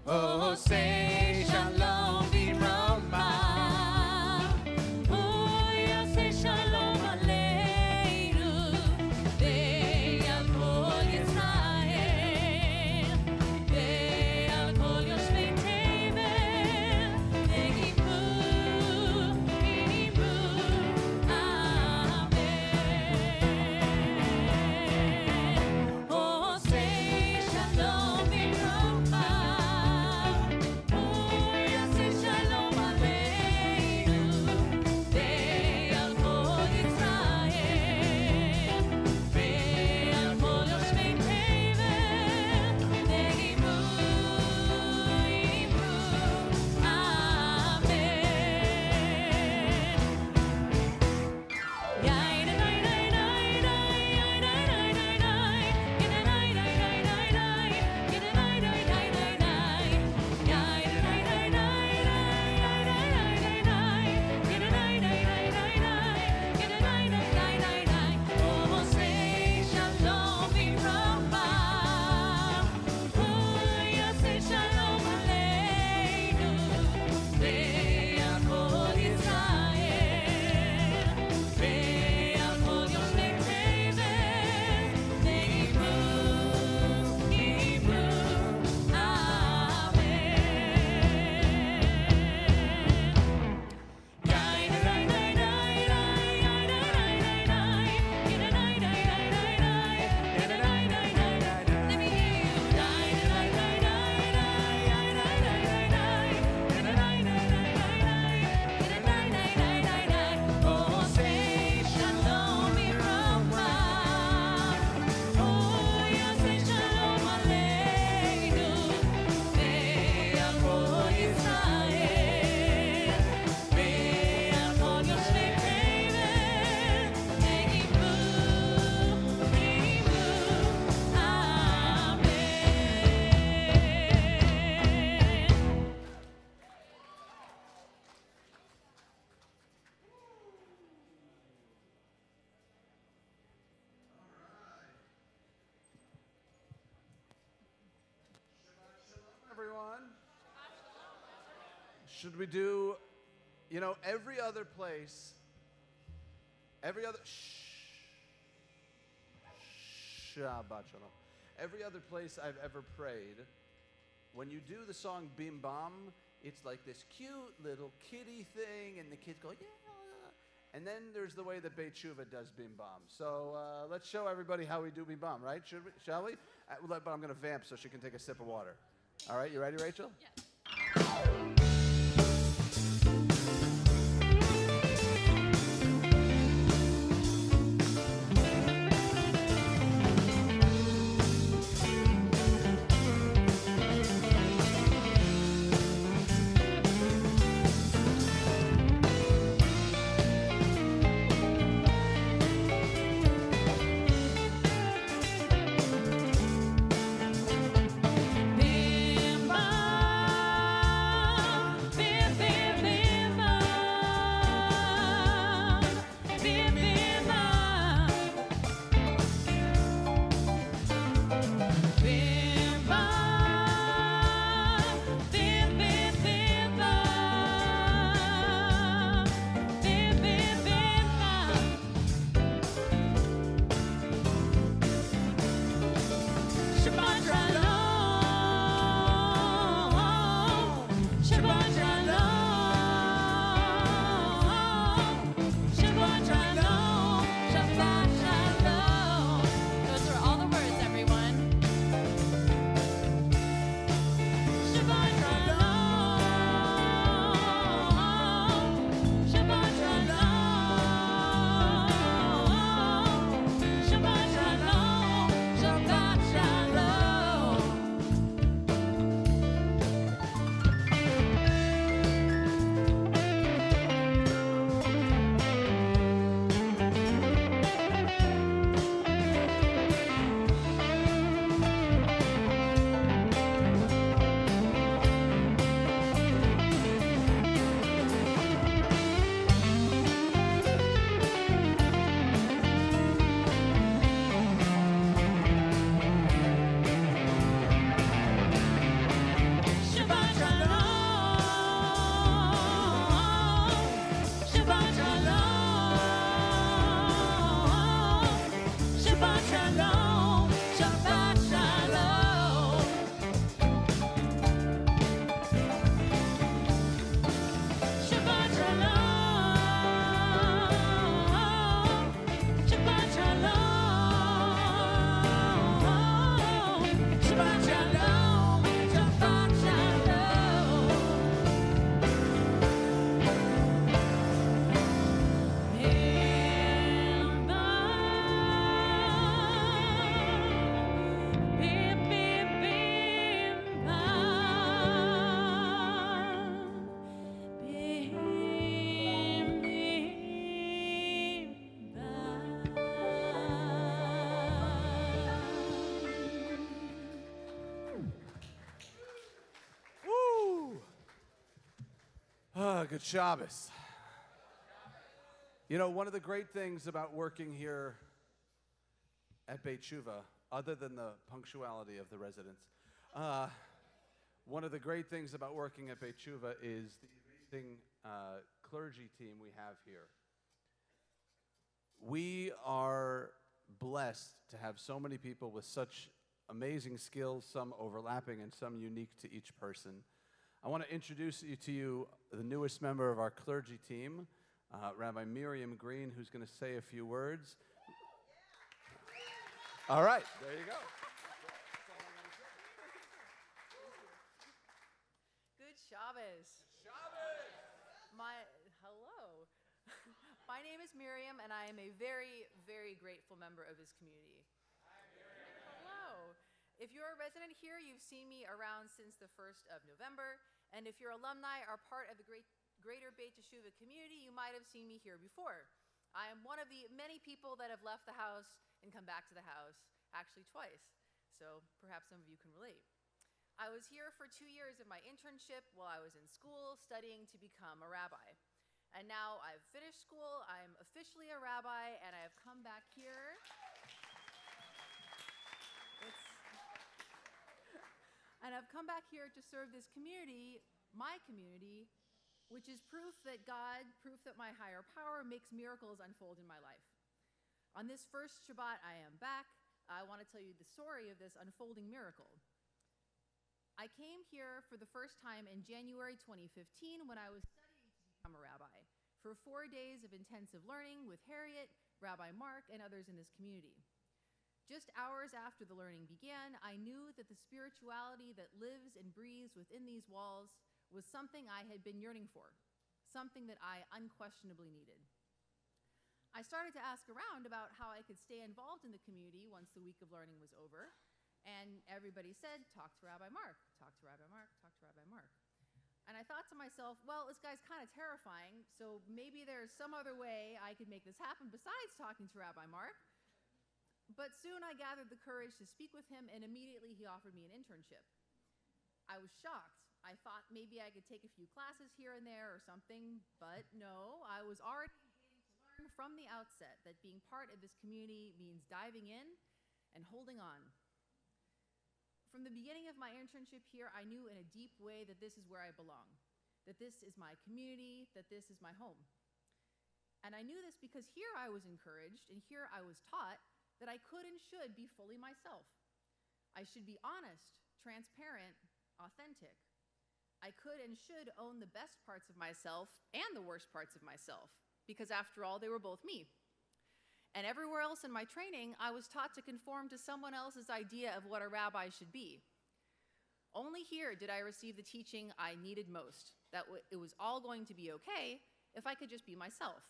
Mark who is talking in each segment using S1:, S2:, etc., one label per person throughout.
S1: Oh, say shalom v'roma. Oh, yeah, say shalom aleinu. Ve'al kol Yisrael. Ve'al kol yoshvei tevel. Ve'imru, imru. Amen. Oh, say shalom v'roma.
S2: Should we do, every other place, Shabbat Shalom. Every other place I've ever prayed, when you do the song Bim Bam, it's like this cute little kiddie thing, and the kids go, yeah. And then there's the way that Beit Shuvah does Bim Bam. So let's show everybody how we do Bim Bam, right? Shall we? But I'm going to vamp so she can take a sip of water. All right, you ready, Rachel?
S1: Yes.
S3: Bim Bam.
S2: Good Shabbos. You know, one of the great things about working here at Beit Tshuva, other than the punctuality of the residents, one of the great things about working at Beit Tshuva is the amazing clergy team we have here. We are blessed to have so many people with such amazing skills, some overlapping and some unique to each person. I want to introduce to you the newest member of our clergy team, Rabbi Miriam Green, who's going to say a few words. All right, there you go.
S3: Good Shabbos. Hello. My name is Miriam, and I am a very, very grateful member of this community. Hi, Miriam. Hello. If you're a resident here, you've seen me around since the 1st of November, and if your alumni are part of the greater Beit Teshuva community, you might have seen me here before. I am one of the many people that have left the house and come back to the house, actually twice, so perhaps some of you can relate. I was here for 2 years of my internship while I was in school studying to become a rabbi. And now I've finished school, I'm officially a rabbi, and I have come back here. And I've come back here to serve this community, my community, which is proof that God, proof that my higher power makes miracles unfold in my life. On this first Shabbat I am back, I want to tell you the story of this unfolding miracle. I came here for the first time in January 2015 when I was studying to become a rabbi for 4 days of intensive learning with Harriet, Rabbi Mark, and others in this community. Just hours after the learning began, I knew that the spirituality that lives and breathes within these walls was something I had been yearning for, something that I unquestionably needed. I started to ask around about how I could stay involved in the community once the week of learning was over, and everybody said, talk to Rabbi Mark, talk to Rabbi Mark, talk to Rabbi Mark. And I thought to myself, well, this guy's kind of terrifying, so maybe there's some other way I could make this happen besides talking to Rabbi Mark. But soon I gathered the courage to speak with him, and immediately he offered me an internship. I was shocked. I thought maybe I could take a few classes here and there or something, but no, I was already beginning to learn from the outset that being part of this community means diving in and holding on. From the beginning of my internship here, I knew in a deep way that this is where I belong, that this is my community, that this is my home. And I knew this because here I was encouraged and here I was taught that I could and should be fully myself. I should be honest, transparent, authentic. I could and should own the best parts of myself and the worst parts of myself, because after all, they were both me. And everywhere else in my training, I was taught to conform to someone else's idea of what a rabbi should be. Only here did I receive the teaching I needed most, that it was all going to be okay if I could just be myself.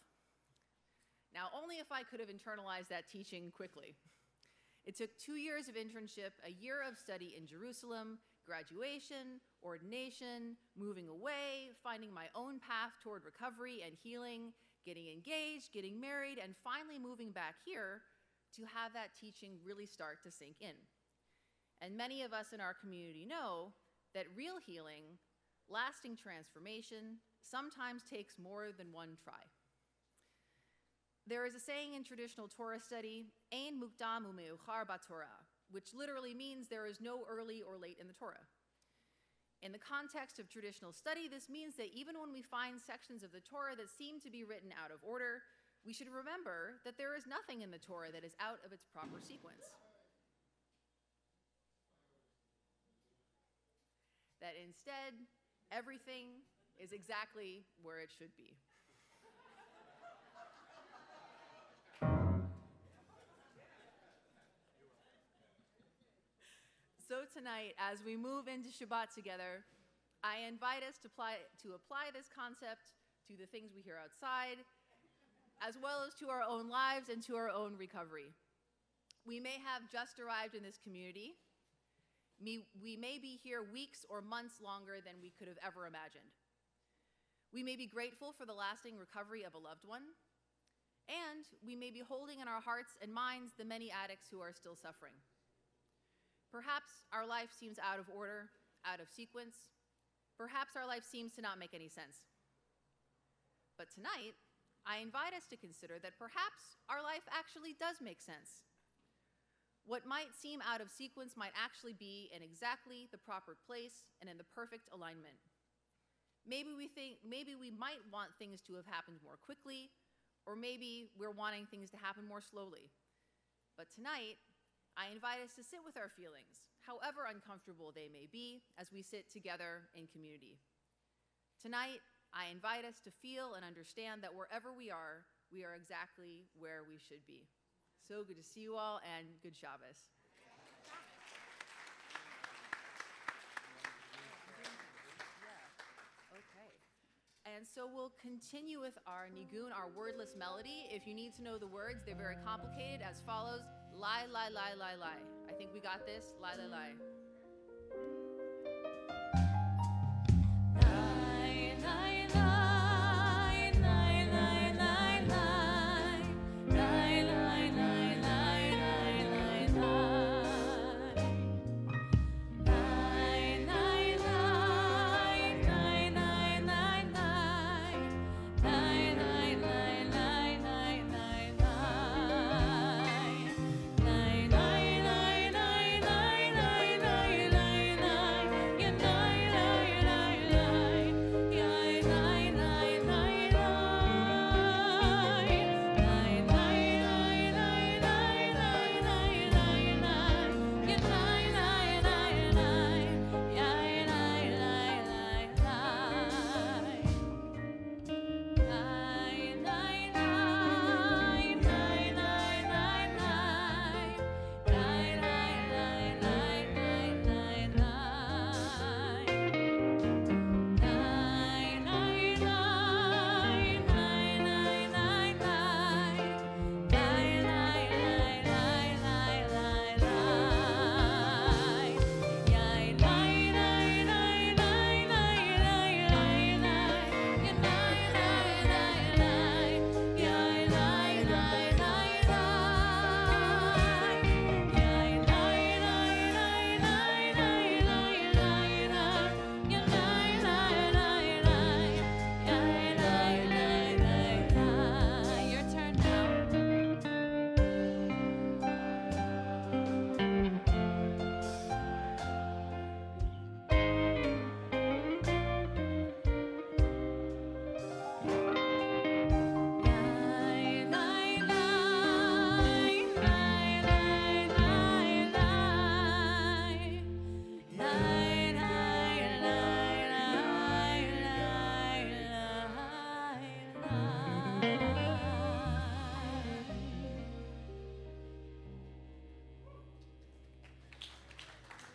S3: Now, only if I could have internalized that teaching quickly. It took 2 years of internship, a year of study in Jerusalem, graduation, ordination, moving away, finding my own path toward recovery and healing, getting engaged, getting married, and finally moving back here to have that teaching really start to sink in. And many of us in our community know that real healing, lasting transformation, sometimes takes more than one try. There is a saying in traditional Torah study, Ein mukdam u'meuchar b'Torah, which literally means there is no early or late in the Torah. In the context of traditional study, this means that even when we find sections of the Torah that seem to be written out of order, we should remember that there is nothing in the Torah that is out of its proper sequence. That instead, everything is exactly where it should be. So tonight, as we move into Shabbat together, I invite us to apply this concept to the things we hear outside, as well as to our own lives and to our own recovery. We may have just arrived in this community. We may be here weeks or months longer than we could have ever imagined. We may be grateful for the lasting recovery of a loved one, and we may be holding in our hearts and minds the many addicts who are still suffering. Perhaps our life seems out of order, out of sequence. Perhaps our life seems to not make any sense. But tonight, I invite us to consider that perhaps our life actually does make sense. What might seem out of sequence might actually be in exactly the proper place and in the perfect alignment. Maybe we might want things to have happened more quickly, or maybe we're wanting things to happen more slowly. But tonight, I invite us to sit with our feelings, however uncomfortable they may be, as we sit together in community. Tonight, I invite us to feel and understand that wherever we are exactly where we should be. So good to see you all, and good Shabbos. Okay. And so we'll continue with our nigun, our wordless melody. If you need to know the words, they're very complicated, as follows. Lie, lie, lie, lie, lie. I think we got this. Lie, lie, lie.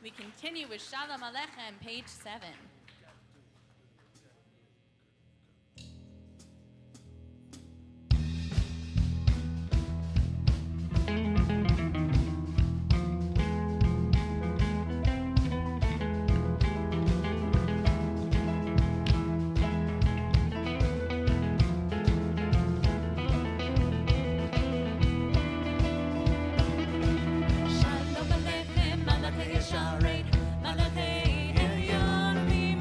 S1: We continue with Shalom Aleichem, page 7.
S4: Shalom Aleichem, Malachei Yesharet, Malachei Elyon.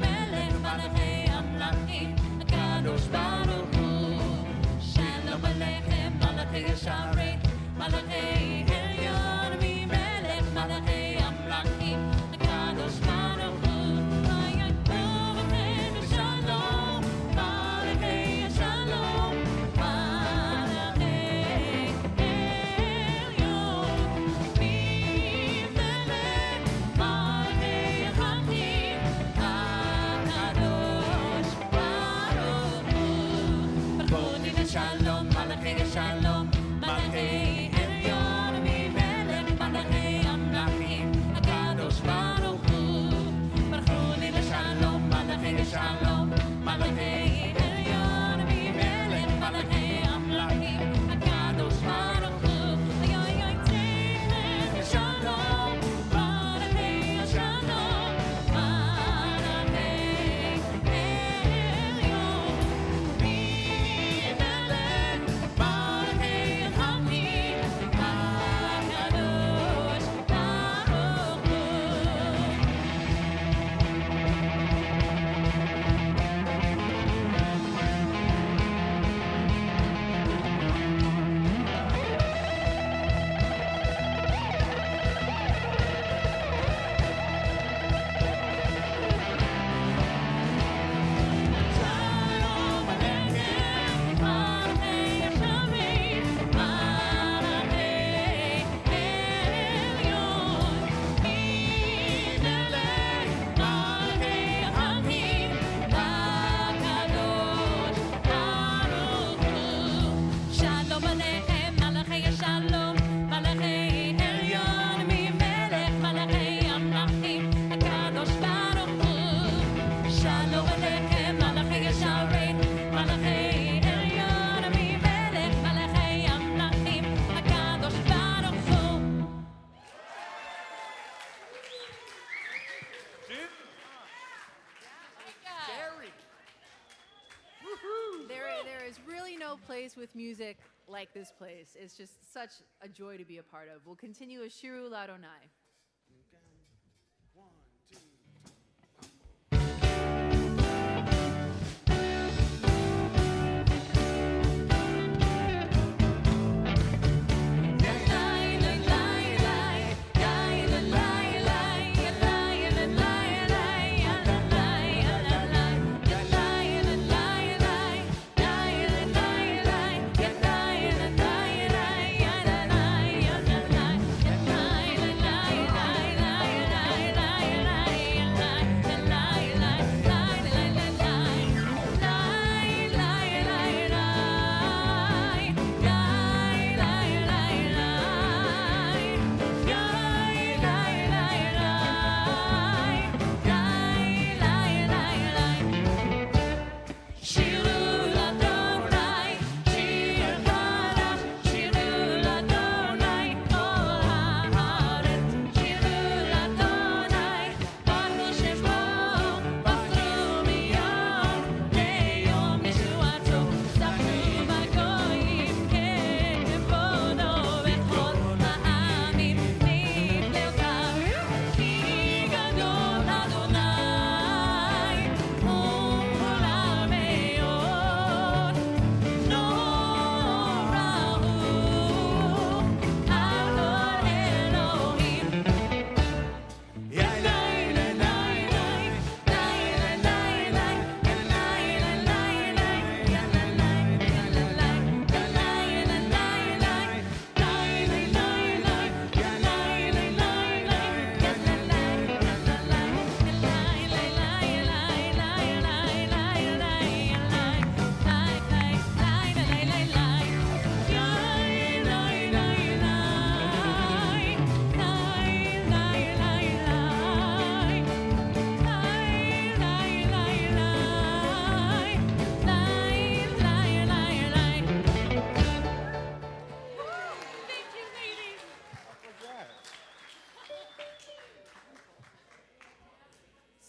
S3: no place with music like this place. It's just such a joy to be a part of. We'll continue with Shiru Ladonai.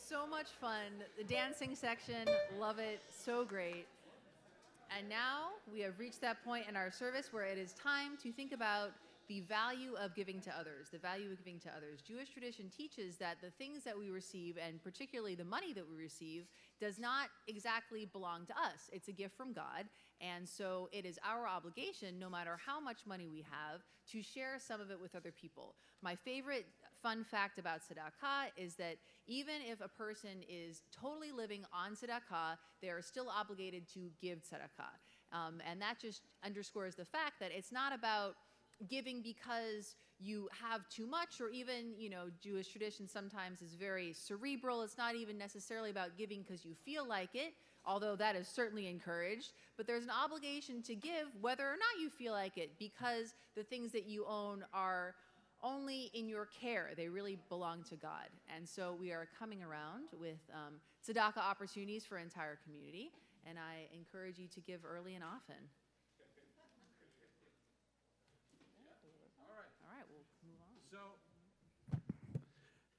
S3: So much fun. The dancing section, love it. So great. And now we have reached that point in our service where it is time to think about the value of giving to others, the value of giving to others. Jewish tradition teaches that the things that we receive, and particularly the money that we receive, does not exactly belong to us. It's a gift from God, and so it is our obligation, no matter how much money we have, to share some of it with other people. My favorite fun fact about Tzedakah is that even if a person is totally living on Tzedakah, they are still obligated to give Tzedakah. And that just underscores the fact that it's not about giving because you have too much, or even, Jewish tradition sometimes is very cerebral. It's not even necessarily about giving because you feel like it, although that is certainly encouraged. But there's an obligation to give whether or not you feel like it, because the things that you own are only in your care. They really belong to God. And so we are coming around with tzedakah opportunities for entire community, and I encourage you to give early and often. All right, we'll move on.
S2: So,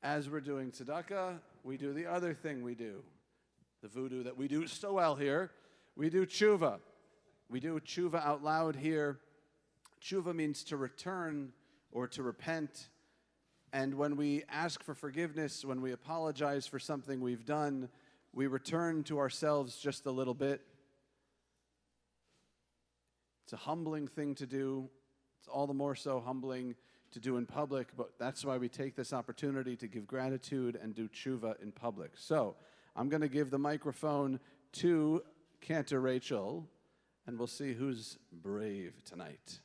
S2: as we're doing tzedakah, we do the other thing we do, the voodoo that we do so well here. We do tshuva. We do tshuva out loud here. Tshuva means to return or to repent. And when we ask for forgiveness, when we apologize for something we've done, we return to ourselves just a little bit. It's a humbling thing to do. It's all the more so humbling to do in public, but that's why we take this opportunity to give gratitude and do tshuva in public. So I'm going to give the microphone to Cantor Rachel, and we'll see who's brave tonight.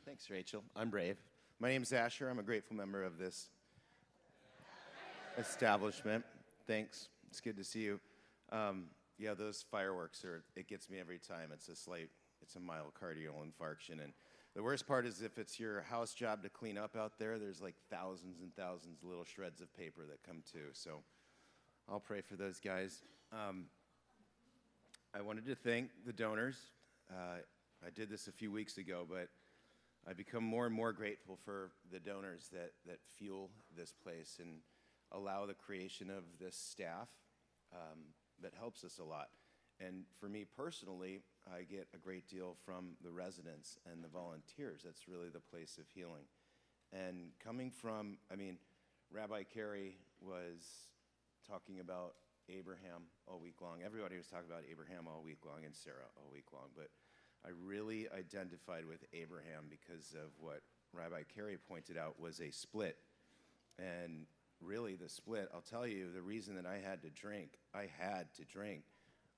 S4: Thanks, Rachel. I'm brave. My name's Asher. I'm a grateful member of this establishment. Thanks. It's good to see you. Yeah, those fireworks it gets me every time. It's a myocardial infarction. And the worst part is if it's your house job to clean up out there, there's like thousands and thousands of little shreds of paper that come too. So I'll pray for those guys. I wanted to thank the donors. I did this a few weeks ago, but I become more and more grateful for the donors that fuel this place and allow the creation of this staff. that helps us a lot. And for me personally, I get a great deal from the residents and the volunteers. That's really the place of healing. And coming from, I mean, Rabbi Carey was talking about Abraham all week long. Everybody was talking about Abraham all week long and Sarah all week long. But I really identified with Abraham because of what Rabbi Carey pointed out was a split. And really the split, I'll tell you, the reason that I had to drink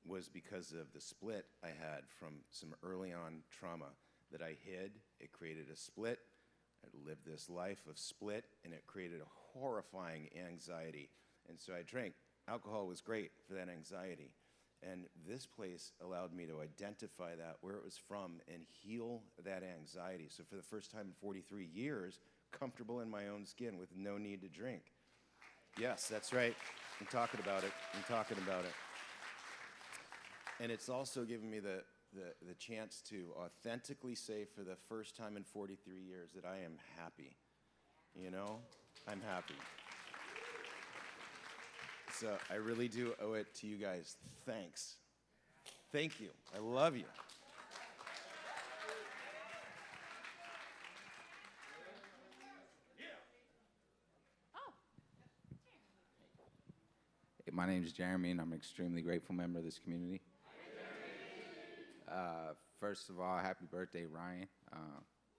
S4: was because of the split I had from some early on trauma that I hid. It created a split. I lived this life of split, and it created a horrifying anxiety. And so I drank. Alcohol was great for that anxiety. And this place allowed me to identify that, where it was from, and heal that anxiety. So for the first time in 43 years, comfortable in my own skin with no need to drink. Yes, that's right. I'm talking about it. And it's also given me the chance to authentically say for the first time in 43 years that I am happy. You know, I'm happy. So I really do owe it to you guys. Thanks. Thank you. I love you.
S5: My name is Jeremy, and I'm an extremely grateful member of this community. First of all, happy birthday, Ryan.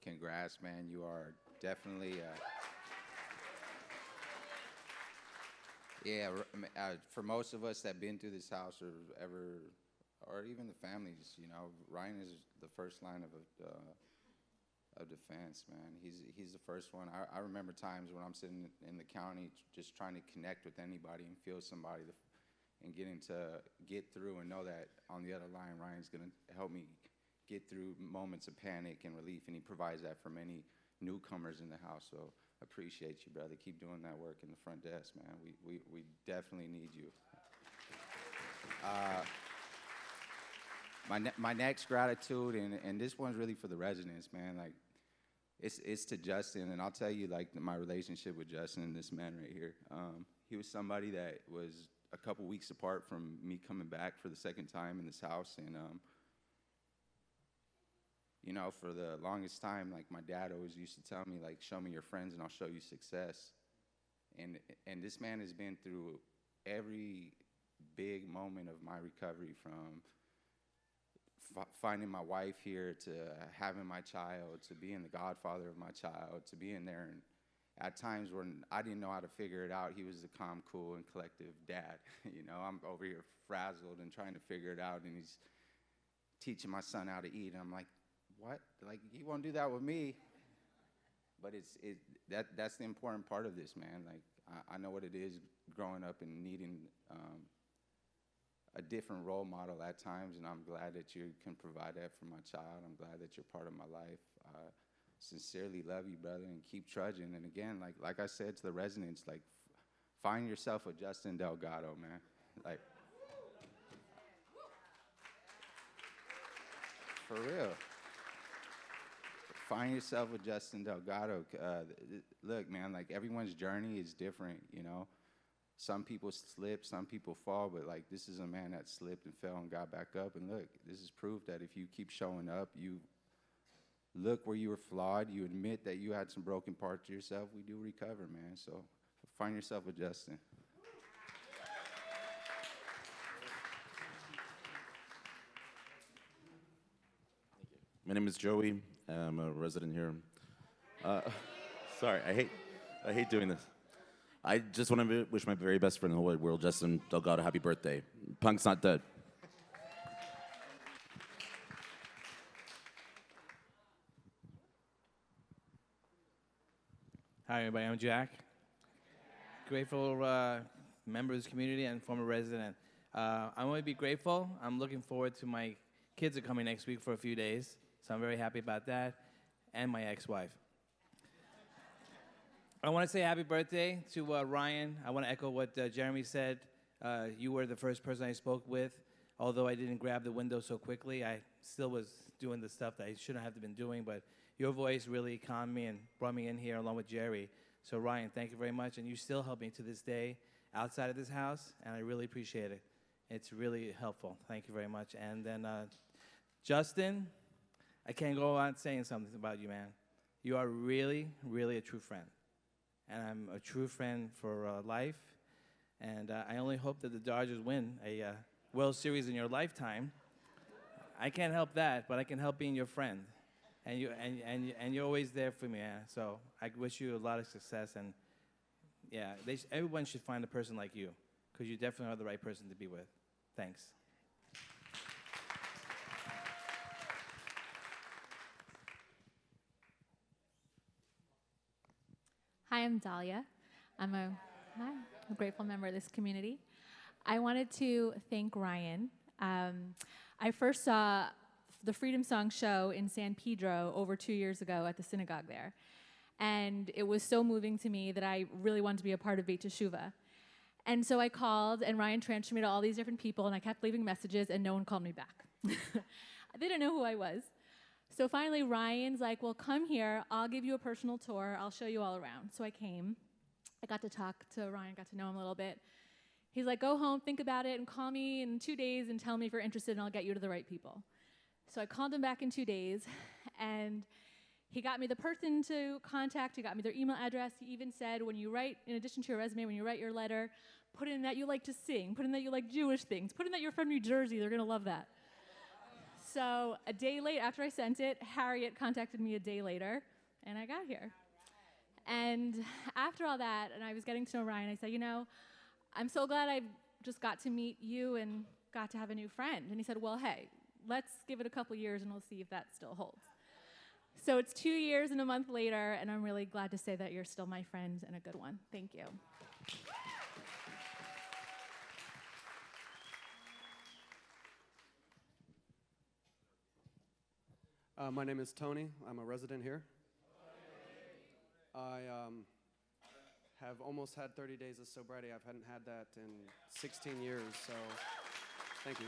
S5: Congrats, man. You are definitely, for most of us that have been through this house or even the families, you know, Ryan is the first line of defense, man. He's the first one. I remember times when I'm sitting in the county just trying to connect with anybody and feel somebody and getting to get through and know that on the other line, Ryan's going to help me get through moments of panic and relief, and he provides that for many newcomers in the house. So appreciate you, brother. Keep doing that work in the front desk, man. We definitely need you. My next gratitude, and this one's really for the residents, man. Like, it's to Justin, and I'll tell you, like, my relationship with Justin and this man right here. He was somebody that was a couple weeks apart from me coming back for the second time in this house, and you know, for the longest time, like, my dad always used to tell me, like, show me your friends and I'll show you success. And this man has been through every big moment of my recovery, from finding my wife here, to having my child, to being the godfather of my child, to being there. And at times when I didn't know how to figure it out, he was the calm, cool, and collective dad. You know, I'm over here frazzled and trying to figure it out, and he's teaching my son how to eat. And I'm like, what? Like, he won't do that with me. But that's the important part of this, man. Like, I know what it is growing up and needing a different role model at times, and I'm glad that you can provide that for my child. I'm glad that you're part of my life. I sincerely love you, brother, and keep trudging. And again, like I said to the residents, like, find yourself a Justin Delgado, man. Like, for real. Find yourself a Justin Delgado. Look, man, like, everyone's journey is different, you know. Some people slip, some people fall, but, like, this is a man that slipped and fell and got back up. And look, this is proof that if you keep showing up, you look where you were flawed, you admit that you had some broken parts of yourself, we do recover, man. So find yourself a Justin.
S6: My name is Joey. I'm a resident here. Sorry, I hate doing this. I just want to wish my very best friend in the whole world, Justin Delgado, happy birthday. Punk's not dead.
S7: Hi, everybody. I'm Jack. Grateful member of this community and former resident. I want to be grateful. I'm looking forward to my kids are coming next week for a few days, so I'm very happy about that, and my ex-wife. I want to say happy birthday to Ryan. I want to echo what Jeremy said. You were the first person I spoke with. Although I didn't grab the window so quickly, I still was doing the stuff that I shouldn't have been doing, but your voice really calmed me and brought me in here along with Jerry. So Ryan, thank you very much, and you still help me to this day outside of this house, and I really appreciate it. It's really helpful. Thank you very much. And then Justin, I can't go on saying something about you, man. You are really, really a true friend. And I'm a true friend for life. And I only hope that the Dodgers win a World Series in your lifetime. I can't help that, but I can help being your friend. And you're always there for me, man. So I wish you a lot of success. And yeah, everyone should find a person like you, because you definitely are the right person to be with. Thanks.
S8: Hi, I'm Dahlia. I'm a grateful member of this community. I wanted to thank Ryan. I first saw the Freedom Song show in San Pedro over 2 years ago at the synagogue there. And it was so moving to me that I really wanted to be a part of Beit Teshuvah. And so I called, and Ryan transferred me to all these different people, and I kept leaving messages, and no one called me back. They didn't know who I was. So finally, Ryan's like, well, come here. I'll give you a personal tour. I'll show you all around. So I came. I got to talk to Ryan, got to know him a little bit. He's like, go home, think about it, and call me in 2 days and tell me if you're interested, and I'll get you to the right people. So I called him back in 2 days, and he got me the person to contact. He got me their email address. He even said, when you write, in addition to your resume, when you write your letter, put in that you like to sing, put in that you like Jewish things, put in that you're from New Jersey. They're going to love that. So a day late, after I sent it, Harriet contacted me a day later, and I got here. And after all that, and I was getting to know Ryan, I said, you know, I'm so glad I just got to meet you and got to have a new friend. And he said, well, hey, let's give it a couple years, and we'll see if that still holds. So it's 2 years and a month later, and I'm really glad to say that you're still my friend and a good one. Thank you.
S9: My name is Tony. I'm a resident here. I have almost had 30 days of sobriety. I hadn't had that in 16 years, so thank you.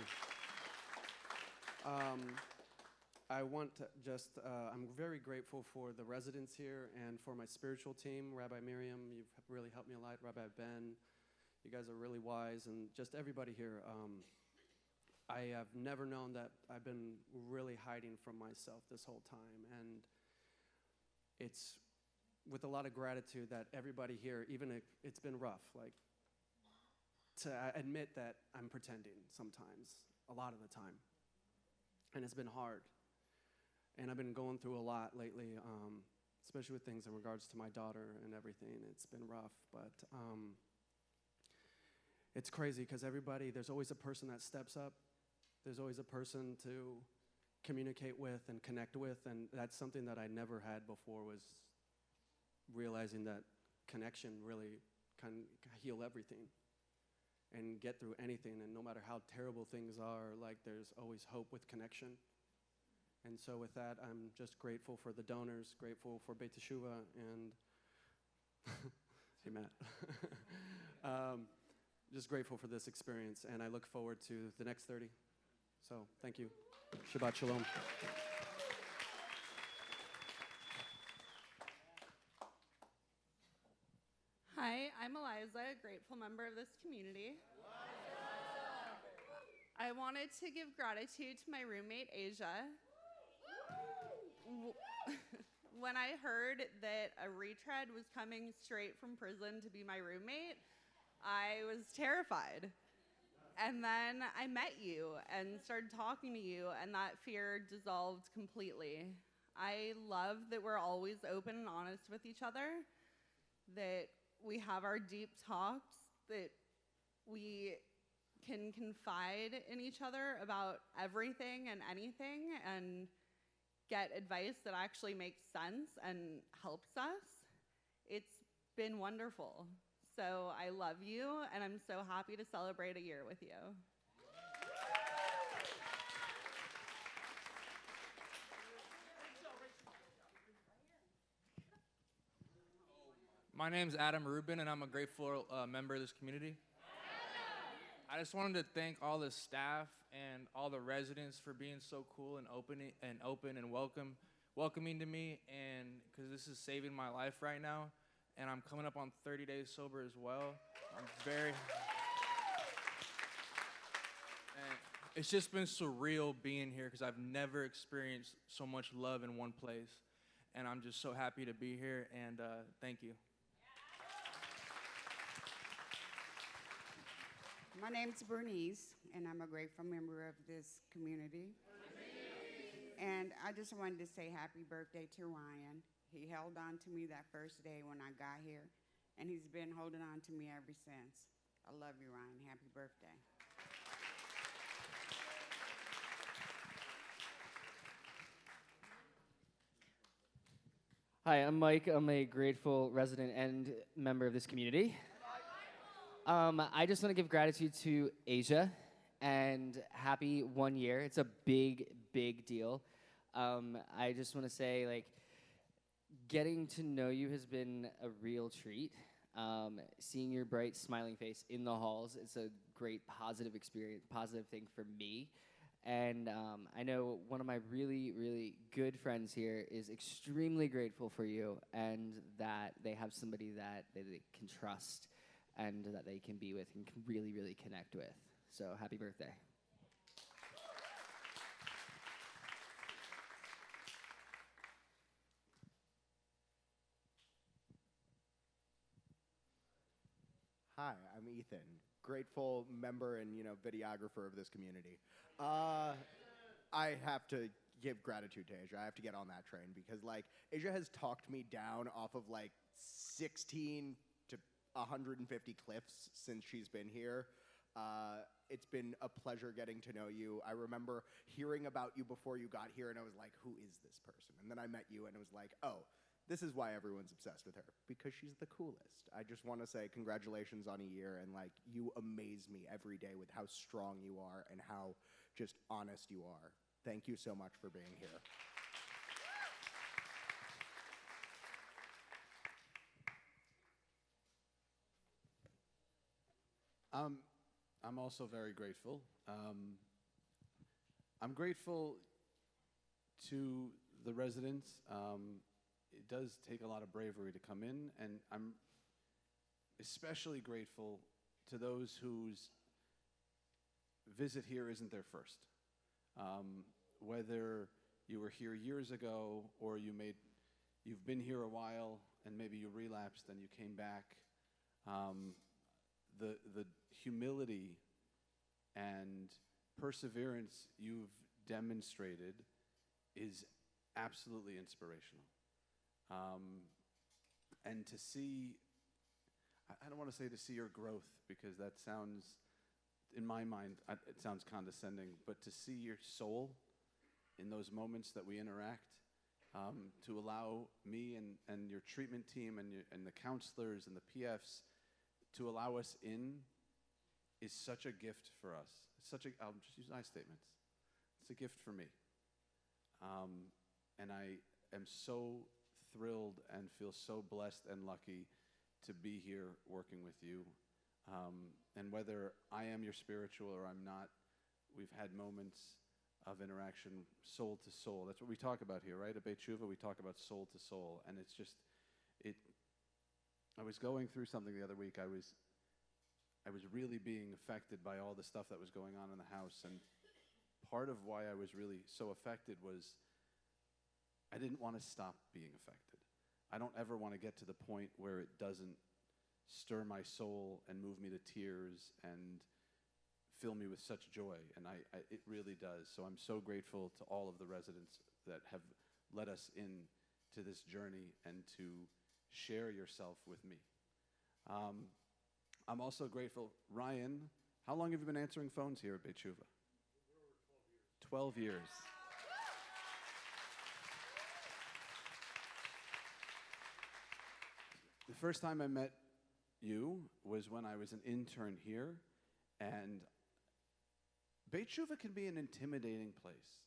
S9: I want to just, I'm very grateful for the residents here and for my spiritual team, Rabbi Miriam. You've really helped me a lot. Rabbi Ben, you guys are really wise, and just everybody here. I have never known that I've been really hiding from myself this whole time, and it's with a lot of gratitude that everybody here, even if it's been rough, like to admit that I'm pretending sometimes, a lot of the time, and it's been hard, and I've been going through a lot lately, especially with things in regards to my daughter and everything. It's been rough, but it's crazy because there's always a person that steps up. There's always a person to communicate with and connect with, and that's something that I never had before, was realizing that connection really can heal everything and get through anything, and no matter how terrible things are, like there's always hope with connection. And so with that, I'm just grateful for the donors, grateful for Beit Teshuvah, and hey, Matt. Just grateful for this experience, and I look forward to the next 30. So, thank you. Shabbat Shalom.
S10: Hi, I'm Eliza, a grateful member of this community. I wanted to give gratitude to my roommate, Asia. When I heard that a retread was coming straight from prison to be my roommate, I was terrified. And then I met you and started talking to you, and that fear dissolved completely. I love that we're always open and honest with each other, that we have our deep talks, that we can confide in each other about everything and anything and get advice that actually makes sense and helps us. It's been wonderful. So I love you, and I'm so happy to celebrate a year with you.
S11: My name's Adam Rubin, and I'm a grateful member of this community. I just wanted to thank all the staff and all the residents for being so cool and open and welcoming to me, and because this is saving my life right now. And I'm coming up on 30 days sober as well. it's just been surreal being here because I've never experienced so much love in one place. And I'm just so happy to be here, and thank you.
S12: My name's Bernice, and I'm a grateful member of this community. And I just wanted to say happy birthday to Ryan. He held on to me that first day when I got here, and he's been holding on to me ever since. I love you, Ryan. Happy birthday.
S13: Hi, I'm Mike. I'm a grateful resident and member of this community. I just want to give gratitude to Asia and happy 1 year. It's a big, big deal. I just want to say, like, getting to know you has been a real treat. Seeing your bright, smiling face in the halls, it's a great positive experience, positive thing for me. And I know one of my really, really good friends here is extremely grateful for you and that they have somebody that they can trust and that they can be with and can really, really connect with. So happy birthday.
S14: Hi, I'm Ethan, grateful member and videographer of this community. I have to give gratitude to Asia. I have to get on that train because Asia has talked me down off of 16 to 150 cliffs since she's been here. It's been a pleasure getting to know you. I remember hearing about you before you got here, and I was like, who is this person? And then I met you, and it was like, oh, this is why everyone's obsessed with her, because she's the coolest. I just want to say congratulations on a year, and you amaze me every day with how strong you are and how just honest you are. Thank you so much for being here.
S2: I'm also very grateful. I'm grateful to the residents. It does take a lot of bravery to come in, and I'm especially grateful to those whose visit here isn't their first. Whether you were here years ago or you've been here a while and maybe you relapsed and you came back, the humility and perseverance you've demonstrated is absolutely inspirational. And to see, I don't want to say to see your growth because that sounds, in my mind, it sounds condescending, but to see your soul in those moments that we interact, to allow me and your treatment team and the counselors and the PFs to allow us in is such a gift for us. I'll just use nice statements. It's a gift for me. And I am so thrilled and feel so blessed and lucky to be here working with you. And whether I am your spiritual or I'm not, we've had moments of interaction soul to soul. That's what we talk about here, right? At Beit Tshuva, we talk about soul to soul. And it's just, I was going through something the other week. I was really being affected by all the stuff that was going on in the house. And part of why I was really so affected was I didn't want to stop being affected. I don't ever want to get to the point where it doesn't stir my soul and move me to tears and fill me with such joy, and it really does. So I'm so grateful to all of the residents that have let us in to this journey and to share yourself with me. I'm also grateful. Ryan, how long have you been answering phones here at Beit Tshuva? 12 years. The first time I met you was when I was an intern here, and Beit Tshuva can be an intimidating place.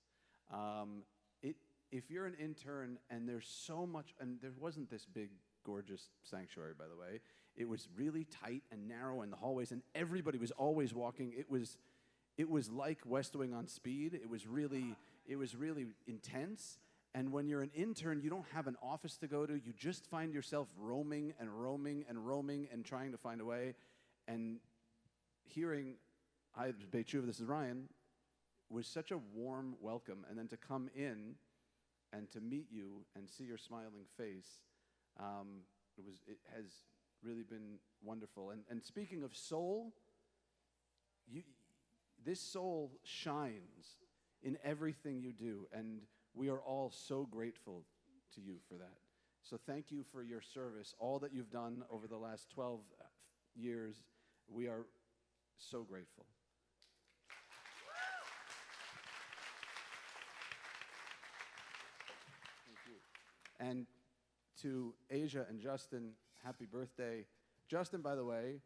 S2: If you're an intern and there's so much, and there wasn't this big, gorgeous sanctuary, by the way. It was really tight and narrow in the hallways, and everybody was always walking. It was like West Wing on speed. It was really intense. And when you're an intern, you don't have an office to go to. You just find yourself roaming and roaming and roaming and trying to find a way. And hearing, hi, Beit Tshuva, this is Ryan. was such a warm welcome. And then to come in and to meet you and see your smiling face, it has really been wonderful. And speaking of soul, this soul shines in everything you do, and we are all so grateful to you for that. So thank you for your service, all that you've done over the last 12 years. We are so grateful. Thank you. And to Asia and Justin, happy birthday. Justin, by the way,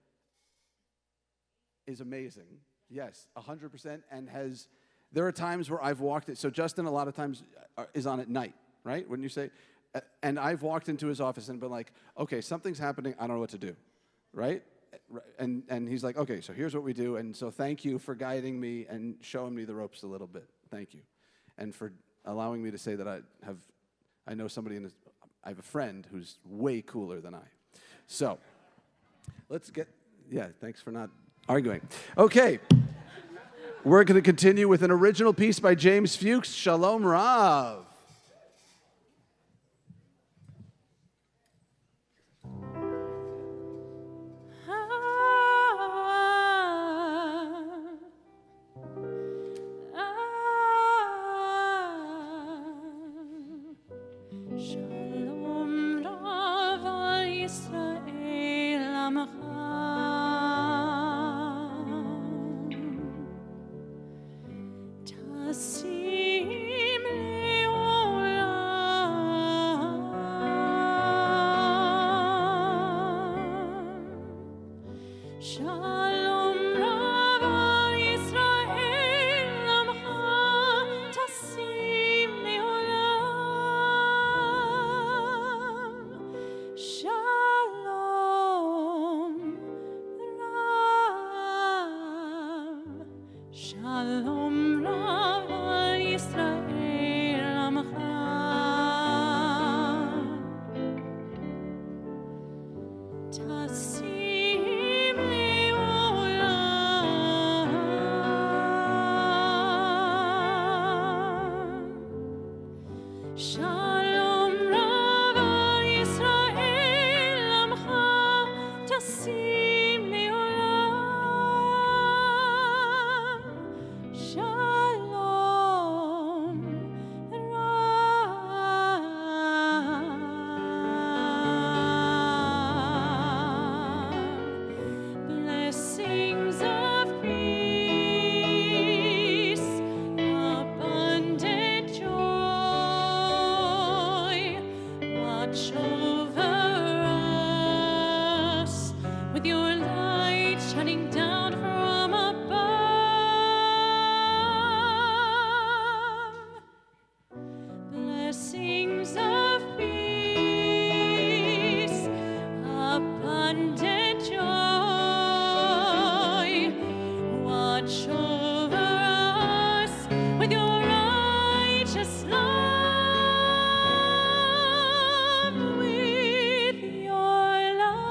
S2: is amazing. Yes, 100%, and there are times where I've walked it. So Justin a lot of times is on at night, right? Wouldn't you say? And I've walked into his office and been like, okay, something's happening, I don't know what to do, right? And he's like, okay, so here's what we do. And so thank you for guiding me and showing me the ropes a little bit. Thank you. And for allowing me to say that I know somebody I have a friend who's way cooler than I. So thanks for not arguing. Okay. We're going to continue with an original piece by James Fuchs, Shalom Rav.
S15: Shalom Rav al Yisrael Amcha. Tasim le'olam. Shalom Rav al Yisrael Amcha. Tasim le'olam. Shalom Rav. Shalom Rav al Yisrael Amcha. Tasim le'olam. Shalom Rav al Yisrael Amcha. Tasim le'olam. Shalom Rav. Blessings of peace, abundant joy, watch over us with your light shining down from above. Blessings of peace, abundant joy, watch over us with your righteous love, with your love.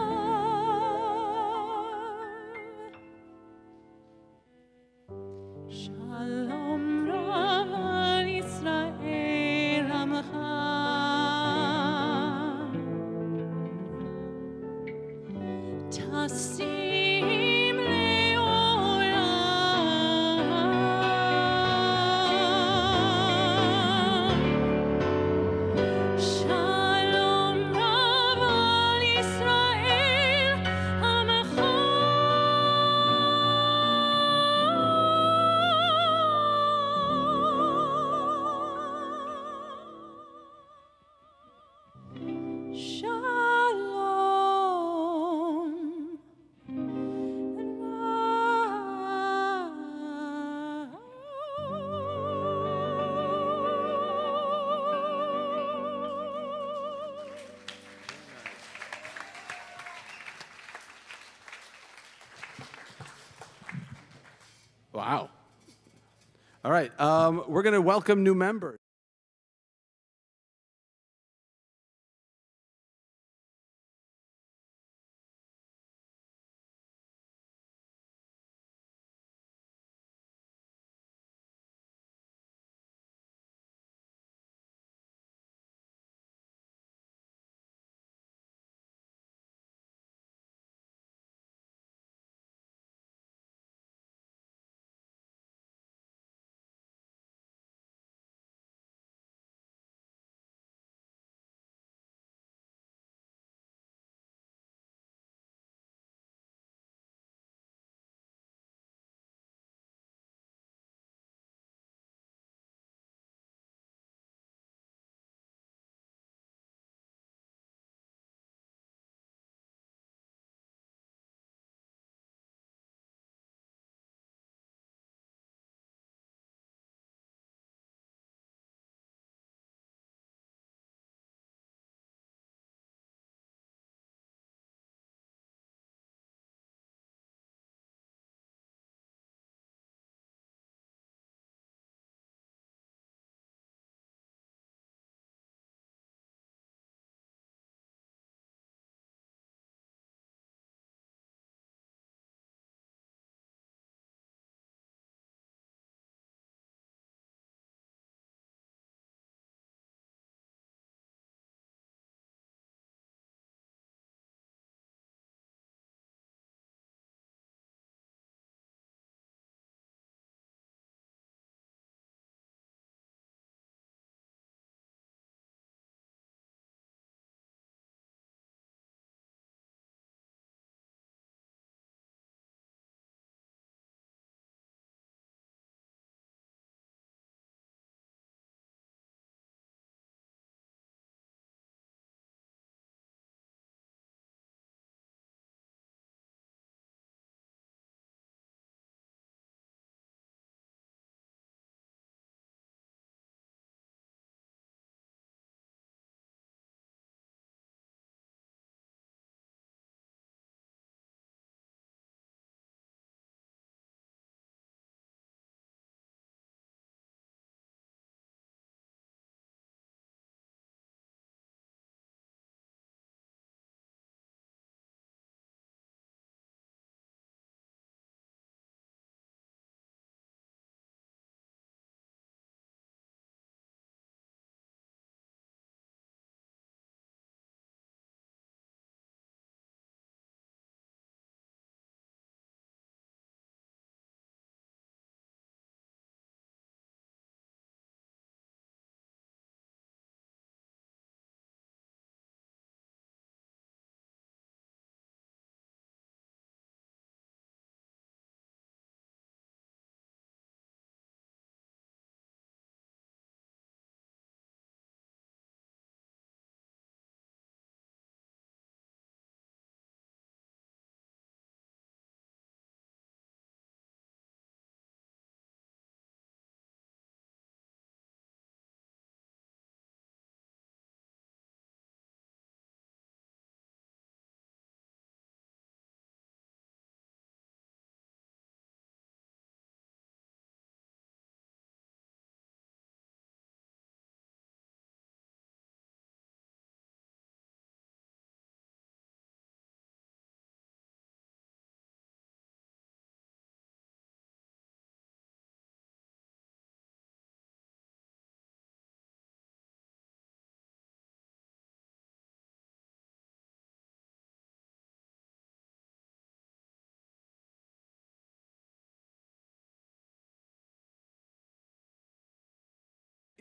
S15: Shalom Rav al Yisrael Amcha. Tasim le'olam. Shalom Rav al Yisrael Amcha. Shalom
S2: Wow. All right. We're going to welcome new members.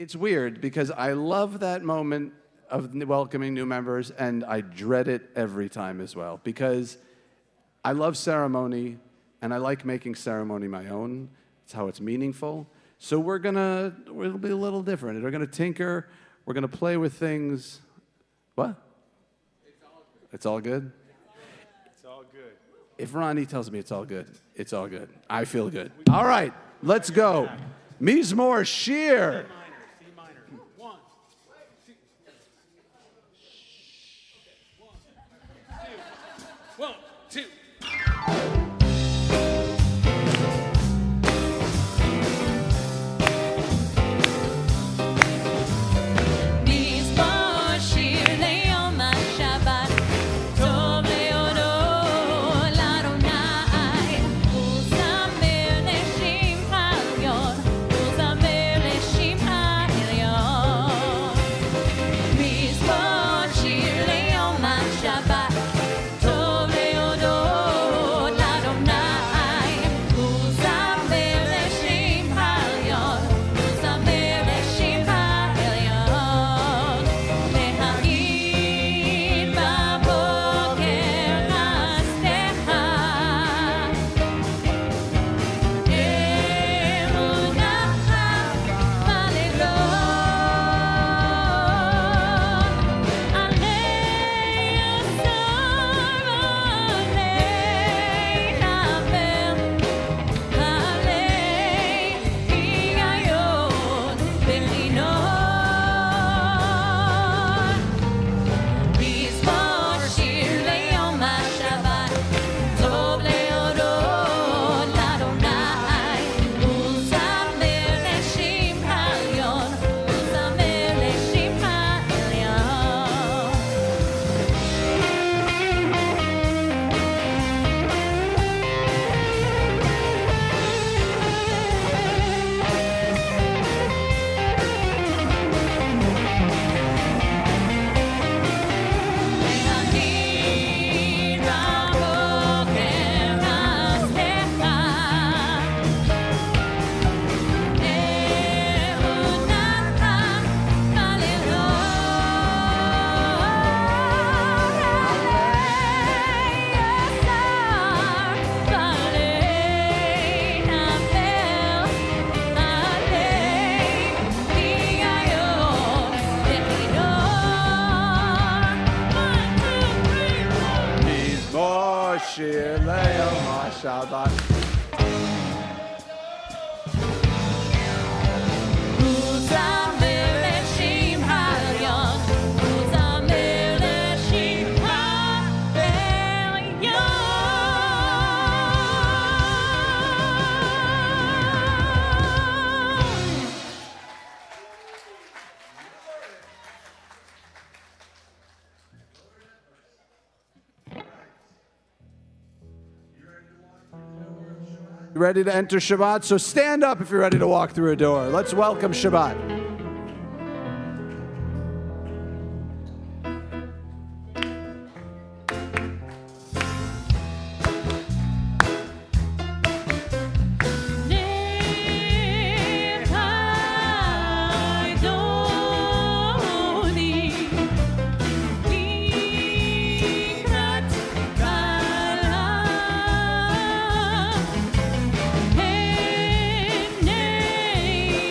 S2: it's weird because I love that moment of welcoming new members, and I dread it every time as well because I love ceremony, and I like making ceremony my own. It's how it's meaningful. So it'll be a little different. We're gonna tinker. We're gonna play with things. What? It's all good.
S16: It's all good.
S2: If Ronnie tells me it's all good, it's all good. I feel good. All right, let's go. Mizmor Shir.
S16: C minor. 1, 2. 1, 2.
S15: מזמור שיר ליום השבת, טוב להודות לאדוני, ולזמר לשמך העליון, ולזמר לשמך העליון. מזמור שיר ליום השבת, טוב להודות לאדוני, ולזמר לשמך העליון, ולזמר לשמך העליון. להגיד בבוקר חסדך, אמונתך בלילות. עלי אסור עלי עבר, עלי היגיון בכינון. מזמור שיר ליום השבת, טוב להודות לאדוני, ולזמר לשמך העליון, ולזמר לשמך העליון. להגיד בבוקר חסדך, אמונתך
S2: Mizmor Shir Le'yom HaShabbat.
S15: ולזמר לשמך העליון, ולזמר לשמך העליון.
S2: You ready to enter Shabbat? So stand up if you're ready to walk through a door. Let's welcome Shabbat.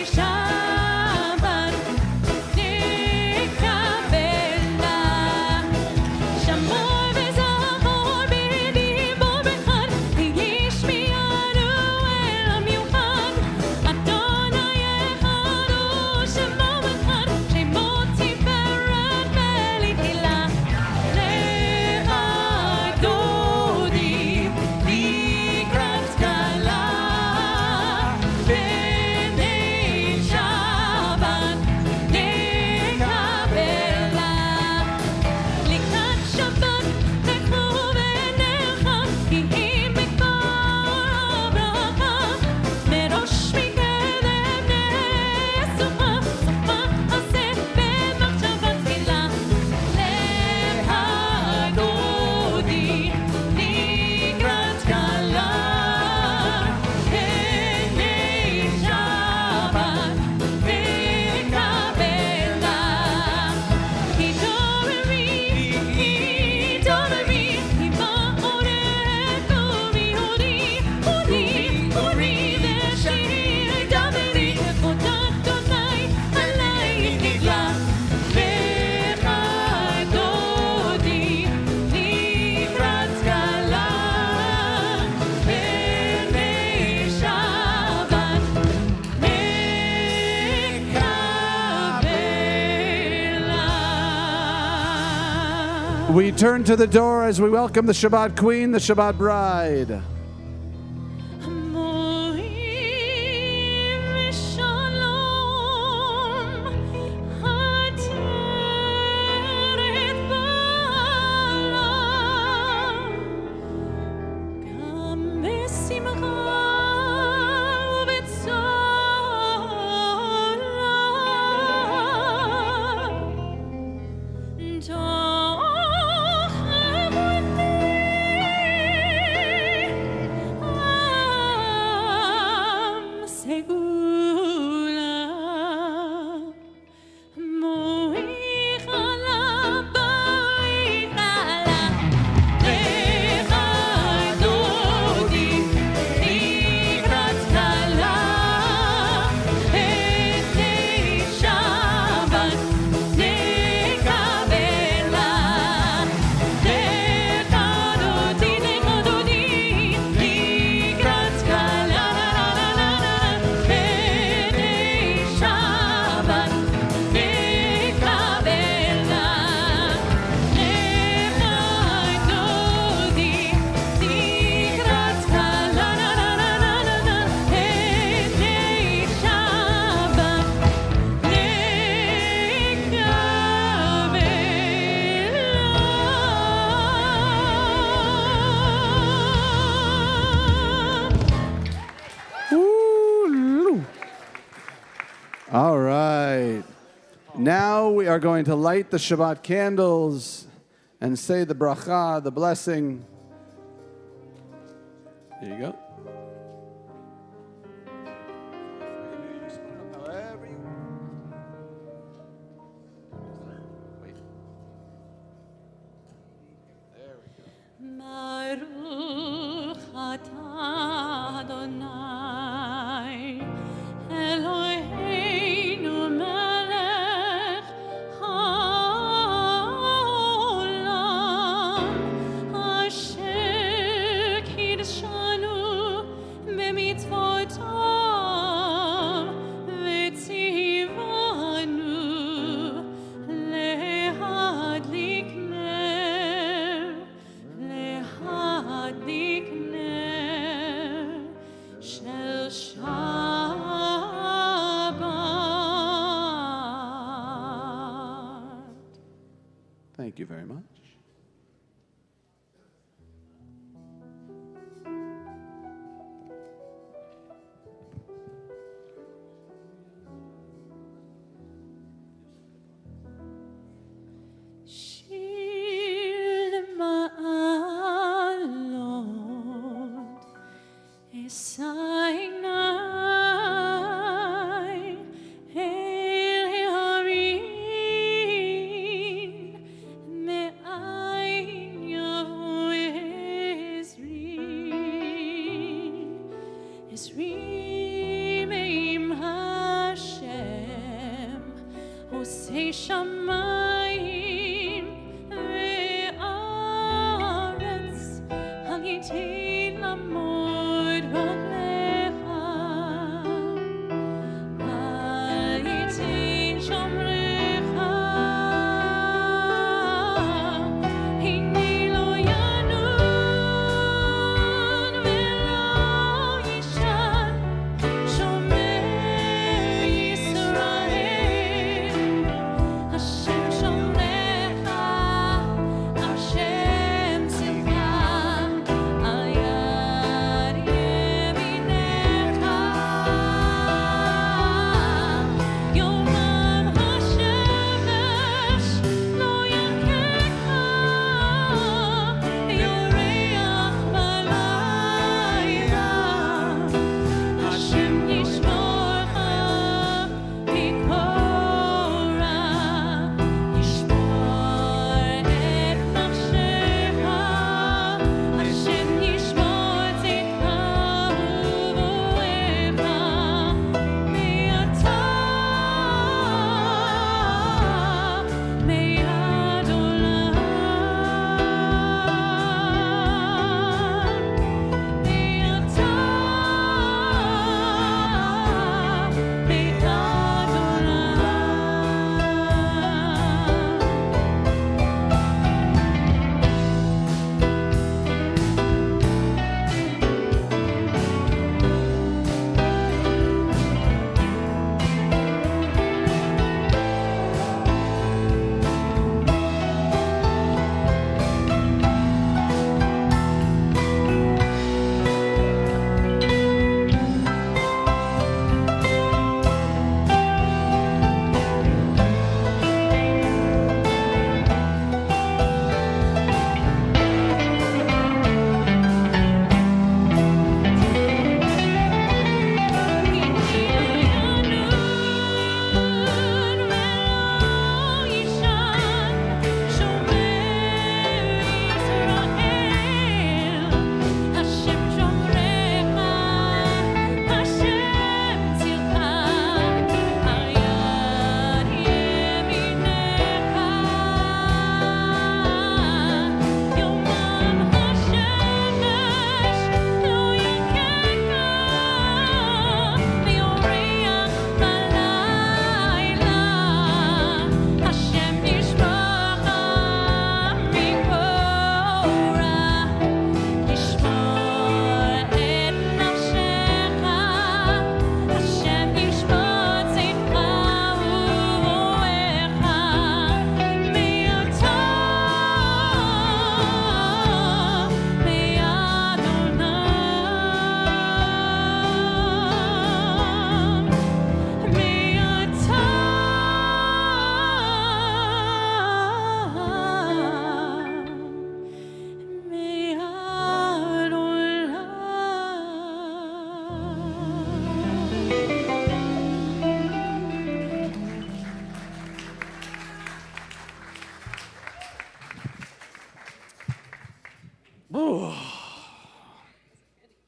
S15: Nation
S2: We turn to the door as we welcome the Shabbat Queen, the Shabbat Bride. All right. Now we are going to light the Shabbat candles and say the bracha, the blessing. There you go.
S15: Baruch atah Adonai Eloheinu melech haolam asher kidshanu b'mitzvotav v'tzivanu lehadlik ner lehadlik ner shel Shabbat.
S2: Thank you very much.
S15: Shir ma'alot esainai el harin me'ain yavu Esri me'im Hashem osei shamayim ve'aretz hagitin lamod raglecha hagitin shomrecha hini lo yanun ve'lo yishan shomer Yisrael Hashem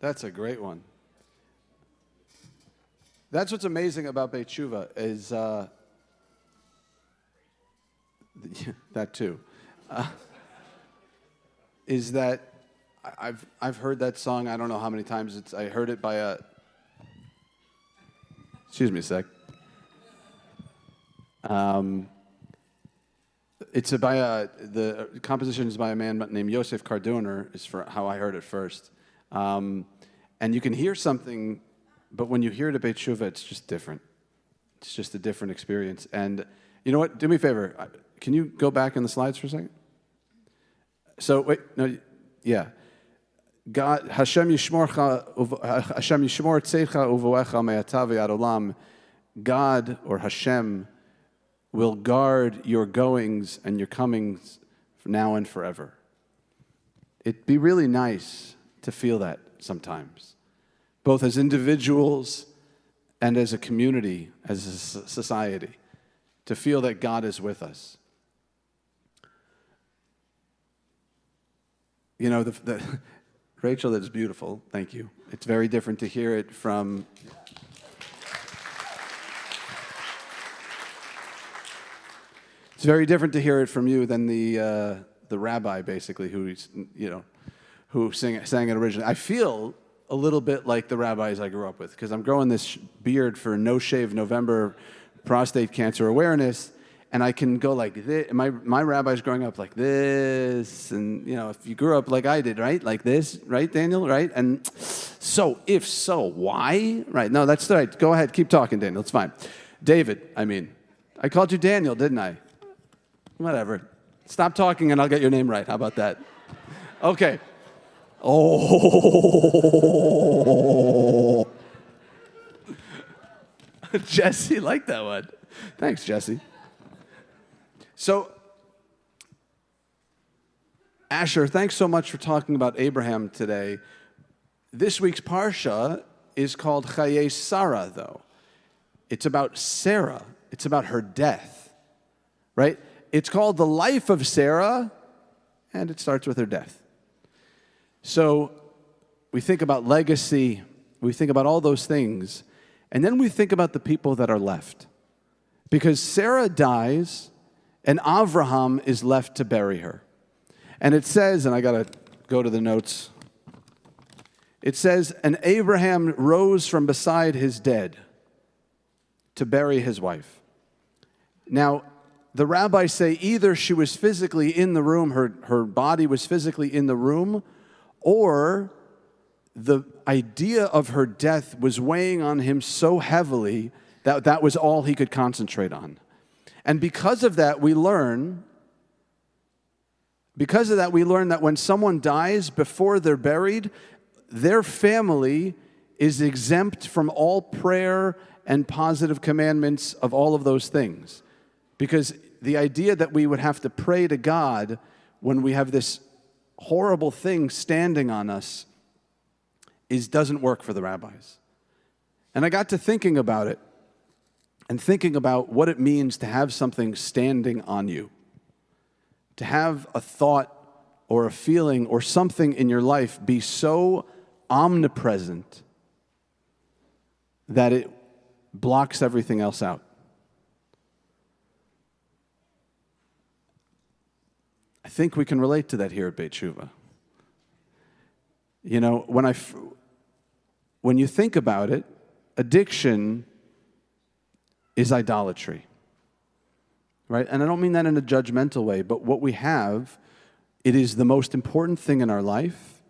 S2: That's a great one. That's what's amazing about Beit Tshuva is that too. Is that I've heard that song. I don't know how many times I heard it by a. Excuse me a sec. The composition is by a man named Yosef Karduner, is for how I heard it first. And you can hear something, but when you hear it at Beit Tshuva, it's just different. It's just a different experience. And you know what? Do me a favor. Can you go back in the slides for a second? So, wait, no, yeah. God, Hashem yishmor tzecha uvoecha me'ata v'yad olam. God, or Hashem, will guard your goings and your comings now and forever. It'd be really nice to feel that sometimes, both as individuals and as a community, as a society, to feel that God is with us. You know, Rachel, that's beautiful. Thank you. It's very different to hear it from... It's very different to hear it from you than the rabbi, basically, who sang it originally. I feel a little bit like the rabbis I grew up with, because I'm growing this beard for No Shave November prostate cancer awareness, and I can go like this. My rabbi's growing up like this, and if you grew up like I did, right, like this, right, Daniel, right? And so, if so, why? Right? No, that's right. Go ahead, keep talking, Daniel. It's fine. David, I called you Daniel, didn't I? Whatever. Stop talking and I'll get your name right. How about that? Okay. Oh. Jesse liked that one. Thanks, Jesse. So, Asher, thanks so much for talking about Abraham today. This week's Parsha is called Chaye Sarah, though. It's about Sarah. It's about her death, right? It's called the life of Sarah, and it starts with her death. So we think about legacy, we think about all those things, and then we think about the people that are left. Because Sarah dies, and Avraham is left to bury her. And it says, and I got to go to the notes, it says, and Abraham rose from beside his dead to bury his wife. Now, the rabbis say either she was physically in the room, her body was physically in the room, or the idea of her death was weighing on him so heavily that that was all he could concentrate on. And because of that, we learn that when someone dies before they're buried, their family is exempt from all prayer and positive commandments of all of those things. Because the idea that we would have to pray to God when we have this horrible thing standing on us doesn't work for the rabbis. And I got to thinking about it and thinking about what it means to have something standing on you. To have a thought or a feeling or something in your life be so omnipresent that it blocks everything else out. I think we can relate to that here at Beit Tshuva. When you think about it, addiction is idolatry, right? And I don't mean that in a judgmental way, but what we have, it is the most important thing in our life.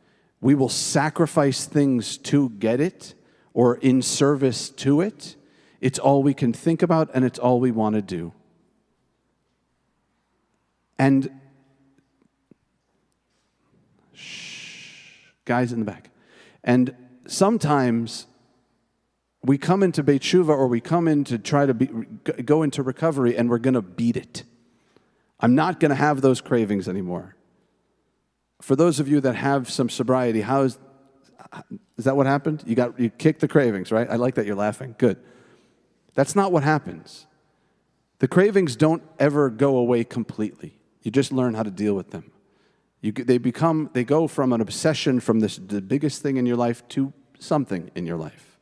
S2: We will sacrifice things to get it or in service to it. It's all we can think about and it's all we want to do. And guys in the back. And sometimes we come into Beit Tshuva or we come in to try to go into recovery and we're going to beat it. I'm not going to have those cravings anymore. For those of you that have some sobriety, is that what happened? You kicked the cravings, right? I like that you're laughing. Good. That's not what happens. The cravings don't ever go away completely. You just learn how to deal with them. They go from an obsession from the biggest thing in your life to something in your life.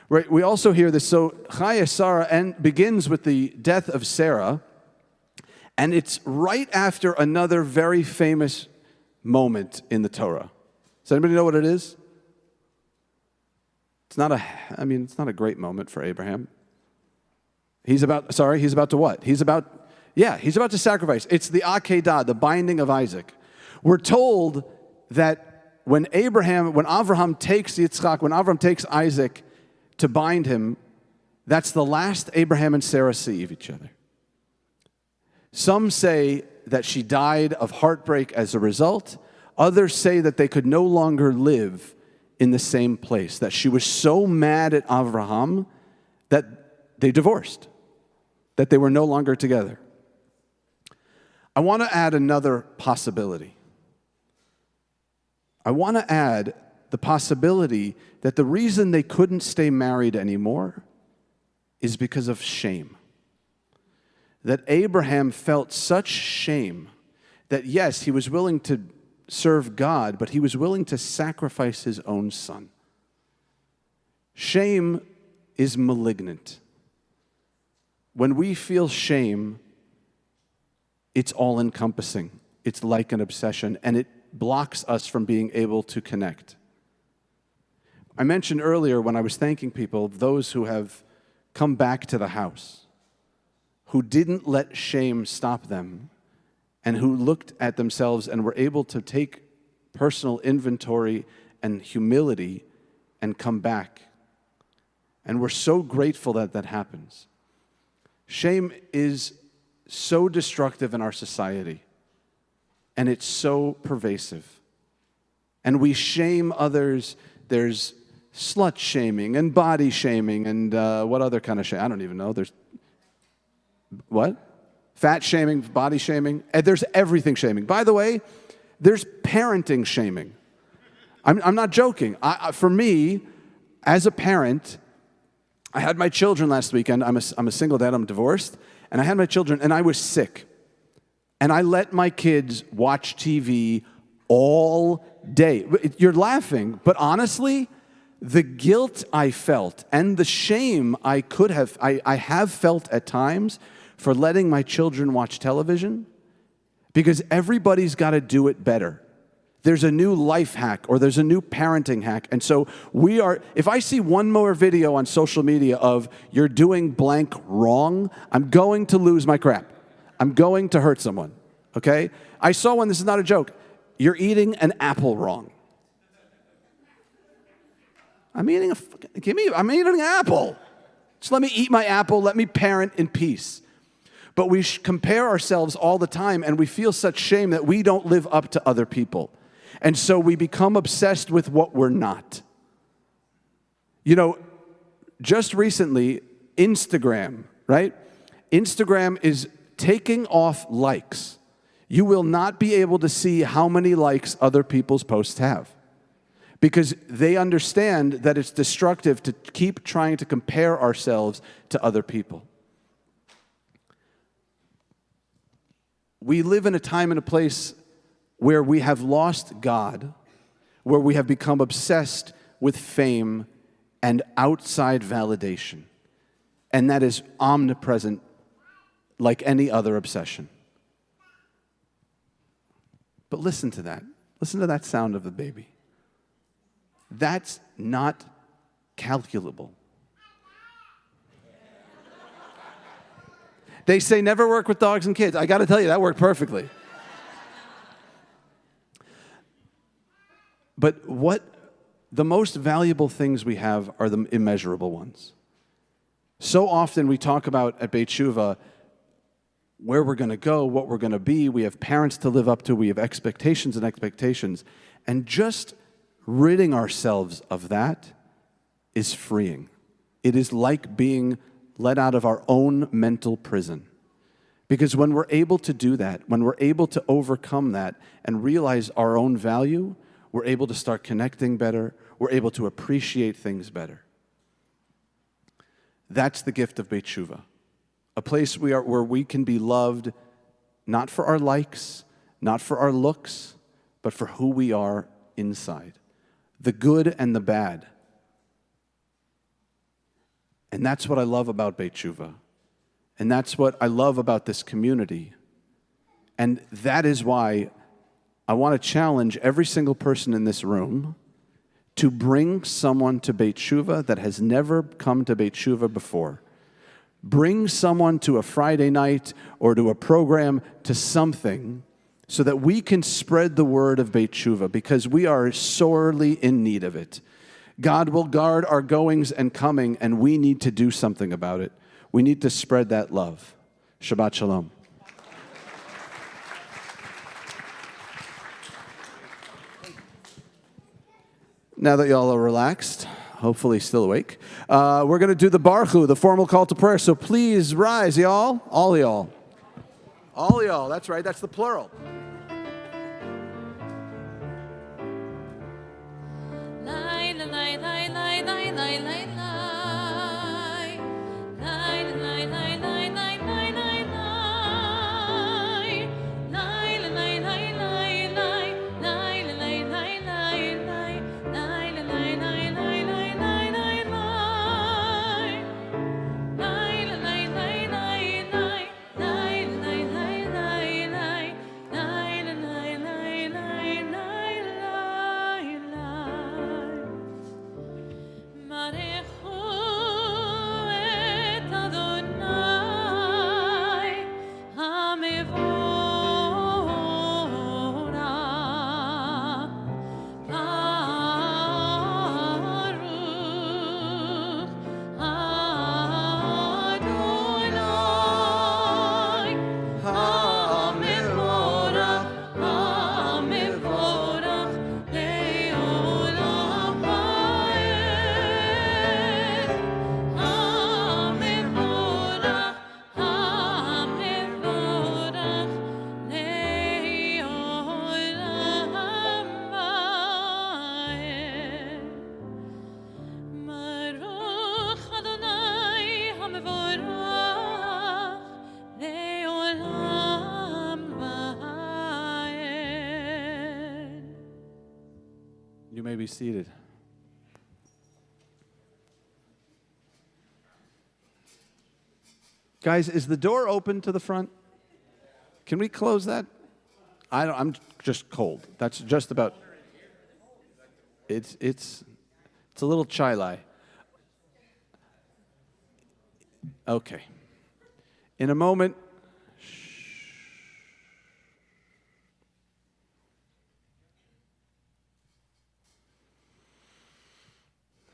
S2: Right? We also hear this. So Chaya Sarah begins with the death of Sarah, and it's right after another very famous moment in the Torah. Does anybody know what it is? It's not a great moment for Abraham. He's about to what? He's about to sacrifice. It's the Akedah, the binding of Isaac. We're told that when Avraham takes Yitzchak, when Avraham takes Isaac to bind him, that's the last Abraham and Sarah see of each other. Some say that she died of heartbreak as a result. Others say that they could no longer live in the same place, that she was so mad at Avraham that they divorced, that they were no longer together. I want to add another possibility. I want to add the possibility that the reason they couldn't stay married anymore is because of shame. That Abraham felt such shame that, yes, he was willing to serve God, but he was willing to sacrifice his own son. Shame is malignant. When we feel shame, it's all-encompassing. It's like an obsession, and it blocks us from being able to connect. I mentioned earlier when I was thanking people, those who have come back to the house, who didn't let shame stop them, and who looked at themselves and were able to take personal inventory and humility and come back. And we're so grateful that that happens. Shame is so destructive in our society, and it's so pervasive. And we shame others. There's slut shaming and body shaming and what other kind of shame? I don't even know. There's what? Fat shaming, body shaming. And there's everything shaming. By the way, there's parenting shaming. I'm not joking. For me, as a parent, I had my children last weekend. I'm a single dad. I'm divorced. And I had my children, and I was sick. And I let my kids watch TV all day. You're laughing, but honestly, the guilt I felt and the shame I have felt at times for letting my children watch television, because everybody's got to do it better. There's a new life hack or there's a new parenting hack. And so if I see one more video on social media of you're doing blank wrong, I'm going to lose my crap. I'm going to hurt someone, okay? I saw one, this is not a joke. You're eating an apple wrong. I'm eating an apple. Just let me eat my apple. Let me parent in peace. But we compare ourselves all the time, and we feel such shame that we don't live up to other people. And so we become obsessed with what we're not. You know, just recently, Instagram, right? Instagram is taking off likes. You will not be able to see how many likes other people's posts have, because they understand that it's destructive to keep trying to compare ourselves to other people. We live in a time and a place where we have lost God, where we have become obsessed with fame and outside validation. And that is omnipresent like any other obsession. But listen to that. Listen to that sound of the baby. That's not calculable. They say never work with dogs and kids. I got to tell you, that worked perfectly. But the most valuable things we have are the immeasurable ones. So often we talk about at Beit Shuvah where we're going to go, what we're going to be. We have parents to live up to. We have expectations and expectations. And just ridding ourselves of that is freeing. It is like being let out of our own mental prison. Because when we're able to do that, when we're able to overcome that and realize our own value, we're able to start connecting better. We're able to appreciate things better. That's the gift of Beit Shuvah. A place where we can be loved not for our likes, not for our looks, but for who we are inside, the good and the bad. And that's what I love about Beit Tshuva. And that's what I love about this community. And that is why I want to challenge every single person in this room to bring someone to Beit Tshuva that has never come to Beit Tshuva before. Bring someone to a Friday night or to a program, to something, so that we can spread the word of Beit Tshuva, because we are sorely in need of it. God will guard our goings and coming, and we need to do something about it. We need to spread that love. Shabbat Shalom. Now that y'all are relaxed, hopefully still awake, we're going to do the Baruch, the formal call to prayer. So please rise, y'all. All y'all. All y'all. That's right. That's the plural. You may be seated. Guys, is the door open to the front? Can we close that? I'm just cold. That's just about. It's a little chai. Okay. In a moment.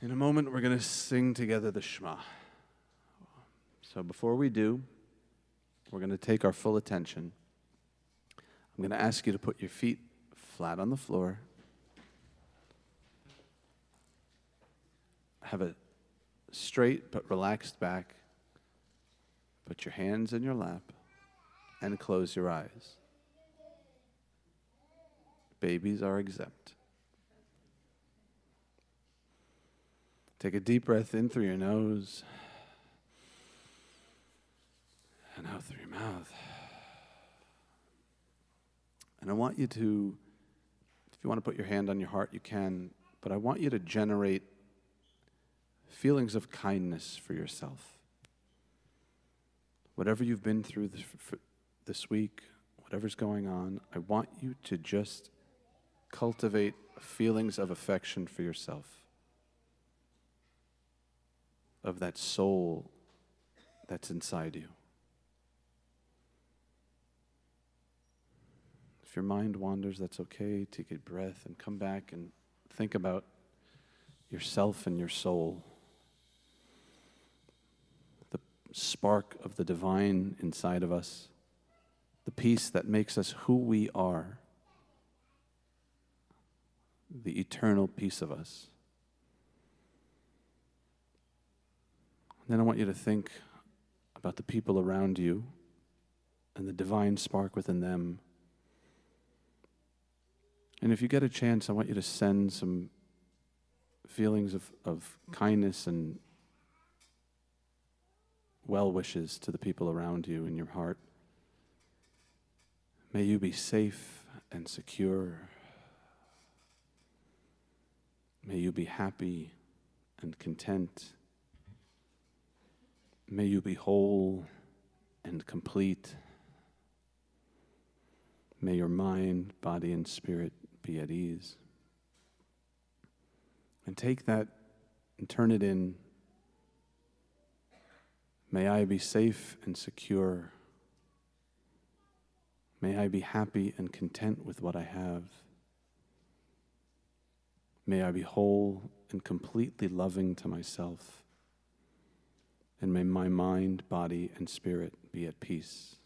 S2: In a moment, we're going to sing together the Shema. So before we do, we're going to take our full attention. I'm going to ask you to put your feet flat on the floor. Have a straight but relaxed back. Put your hands in your lap and close your eyes. Babies are exempt. Take a deep breath in through your nose and out through your mouth. And I want you to, if you want to put your hand on your heart, you can, but I want you to generate feelings of kindness for yourself. Whatever you've been through this week, whatever's going on, I want you to just cultivate feelings of affection for yourself, of that soul that's inside you. If your mind wanders, that's okay. Take a breath and come back and think about yourself and your soul. The spark of the divine inside of us. The peace that makes us who we are. The eternal piece of us. Then I want you to think about the people around you and the divine spark within them. And if you get a chance, I want you to send some feelings of kindness and well wishes to the people around you in your heart.
S17: May you be safe and secure. May you be happy and content. May you be whole and complete. May your mind, body, and spirit be at ease. And take that and turn it in. May I be safe and secure. May I be happy and content with what I have. May I be whole and completely loving to myself. And may my mind, body, and spirit be at peace.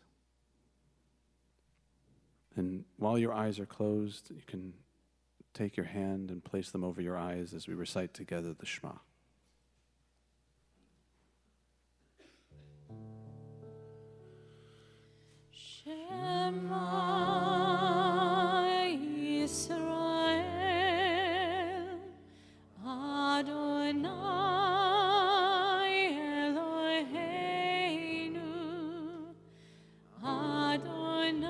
S17: And while your eyes are closed, you can take your hand and place them over your eyes as we recite together the Shema.
S15: Shema Yisrael, Adonai Eloheinu, Adonai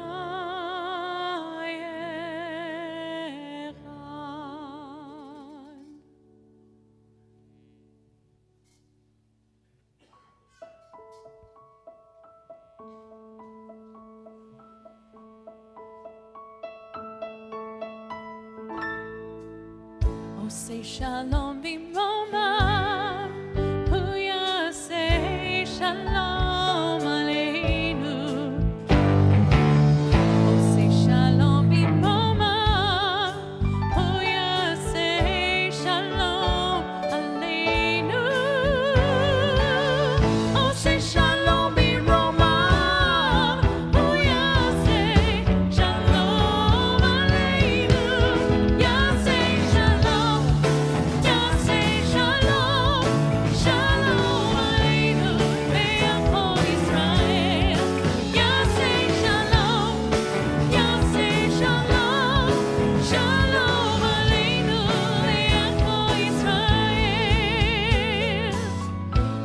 S15: Echad. Oh, say shalom b'momah, hu yaseh shalom aleinu. Oh, say shalom b'momah, hu yaseh shalom aleinu. Oh, say shalom b'momah, hu yaseh shalom aleinu. Yaseh shalom, yaseh shalom, shalom aleinu ve'achol Yisrael. Yaseh shalom, yaseh shalom, shalom aleinu ve'achol Yisrael.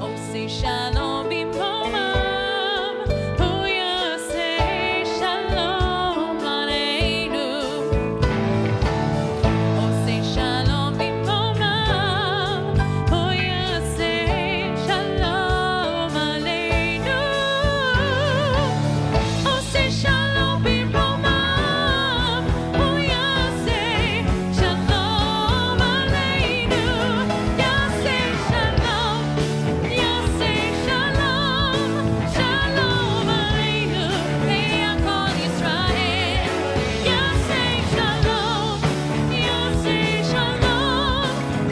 S15: Oh, say shalom b'momam, hu yaseh shalom aleinu. Oh, say shalom b'momam, hu yaseh shalom aleinu. Oh, say shalom b'momam, hu yaseh shalom aleinu. Yaseh shalom, yaseh shalom, shalom aleinu ve'achol Yisrael. Yaseh shalom, yaseh shalom,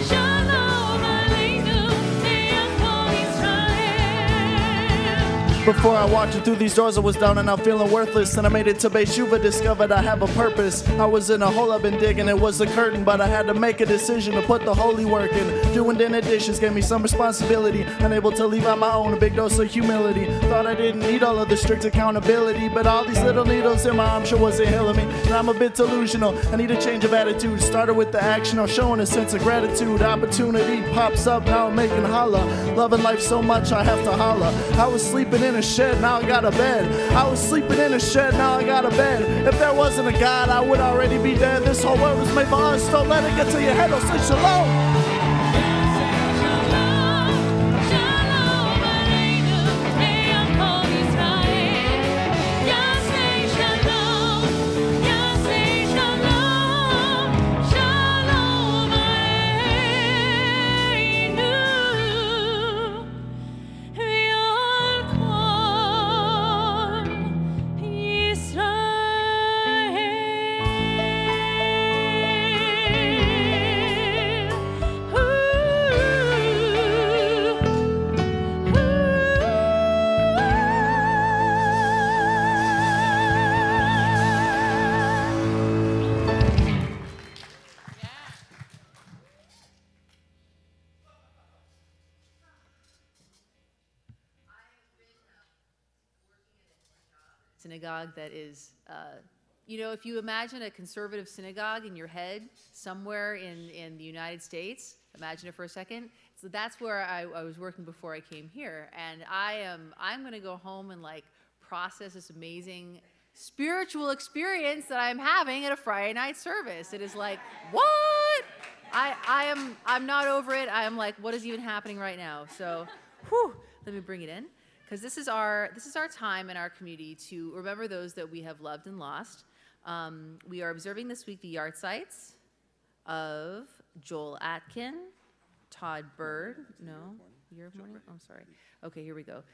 S15: shalom aleinu ve'achol Yisrael.
S18: Before I walked through these doors, I was down and out feeling worthless. And I made it to Beis Shuva, discovered I have a purpose. I was in a hole I've been digging, it was a curtain, but I had to make a decision to put the holy work in. Doing dinner dishes gave me some responsibility. Unable to leave on my own, a big dose of humility. Thought I didn't need all of the strict accountability, but all these little needles in my arm sure wasn't healing me. And I'm a bit delusional, I need a change of attitude. Started with the action of showing a sense of gratitude. Opportunity pops up, now I'm making holla. Loving life so much I have to holla. I was sleeping in a shed, now I got a bed. I was sleeping in a shed, now I got a bed. If there wasn't a God, I would already be dead. This whole world was made for us, don't let it get to your head. Oh, say shalom.
S15: Shalom aleinu ve'achol Yisrael. Yaseh shalom, yaseh shalom, shalom aleinu ve'al kol
S3: synagogue that is, if you imagine a conservative synagogue in your head somewhere in the United States, imagine it for a second. So that's where I was working before I came here, and I'm going to go home and process this amazing spiritual experience that I'm having at a Friday night service. It is like, what? I'm not over it. I'm like, what is even happening right now? So, let me bring it in, because this is our time in our community to remember those that we have loved and lost. We are observing this week the yahrzeits of Joel Atkin, Todd Bird. No, year of mourning. I'm sorry. Okay, here we go.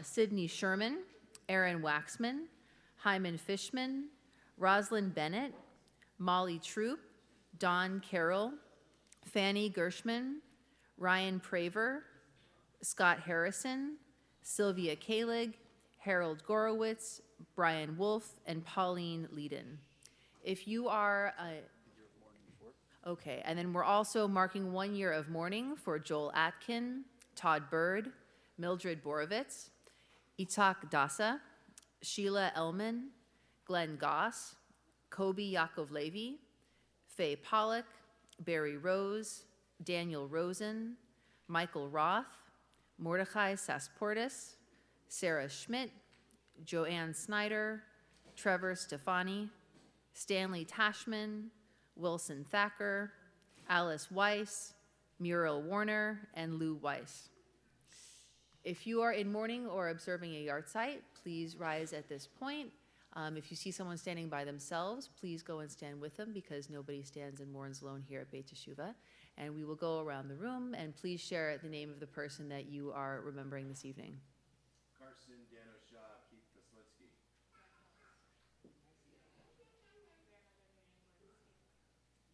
S3: Sydney Sherman, Aaron Waxman, Hyman Fishman, Rosalind Bennett, Molly Troop, Don Carroll, Fanny Gershman, Ryan Praver, Scott Harrison, Sylvia Kalig, Harold Gorowitz, Brian Wolf, and Pauline Leedon. If you are okay, and then we're also marking 1 year of mourning for Joel Atkin, Todd Bird, Mildred Borovitz, Itzhak Dasa, Sheila Ellman, Glenn Goss, Kobe Yaakov Levy, Faye Pollock, Barry Rose, Daniel Rosen, Michael Roth, Mordechai Sasportis, Sarah Schmidt, Joanne Snyder, Trevor Stefani, Stanley Tashman, Wilson Thacker, Alice Weiss, Muriel Warner, and Lou Weiss. If you are in mourning or observing a yahrzeit, please rise at this point. If you see someone standing by themselves, please go and stand with them, because nobody stands and mourns alone here at Beit Teshuvah. And we will go around the room, and please share the name of the person that you are remembering this evening.
S4: Carson, Dan O'Shaw, Keith Koslitsky.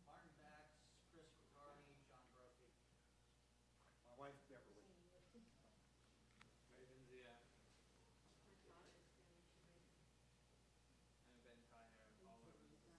S19: Martin Bax, Chris Riccardi, John Brophy. My wife, Beverly. Raven Zia. And Ben Tyner, all over the Glenn Ship.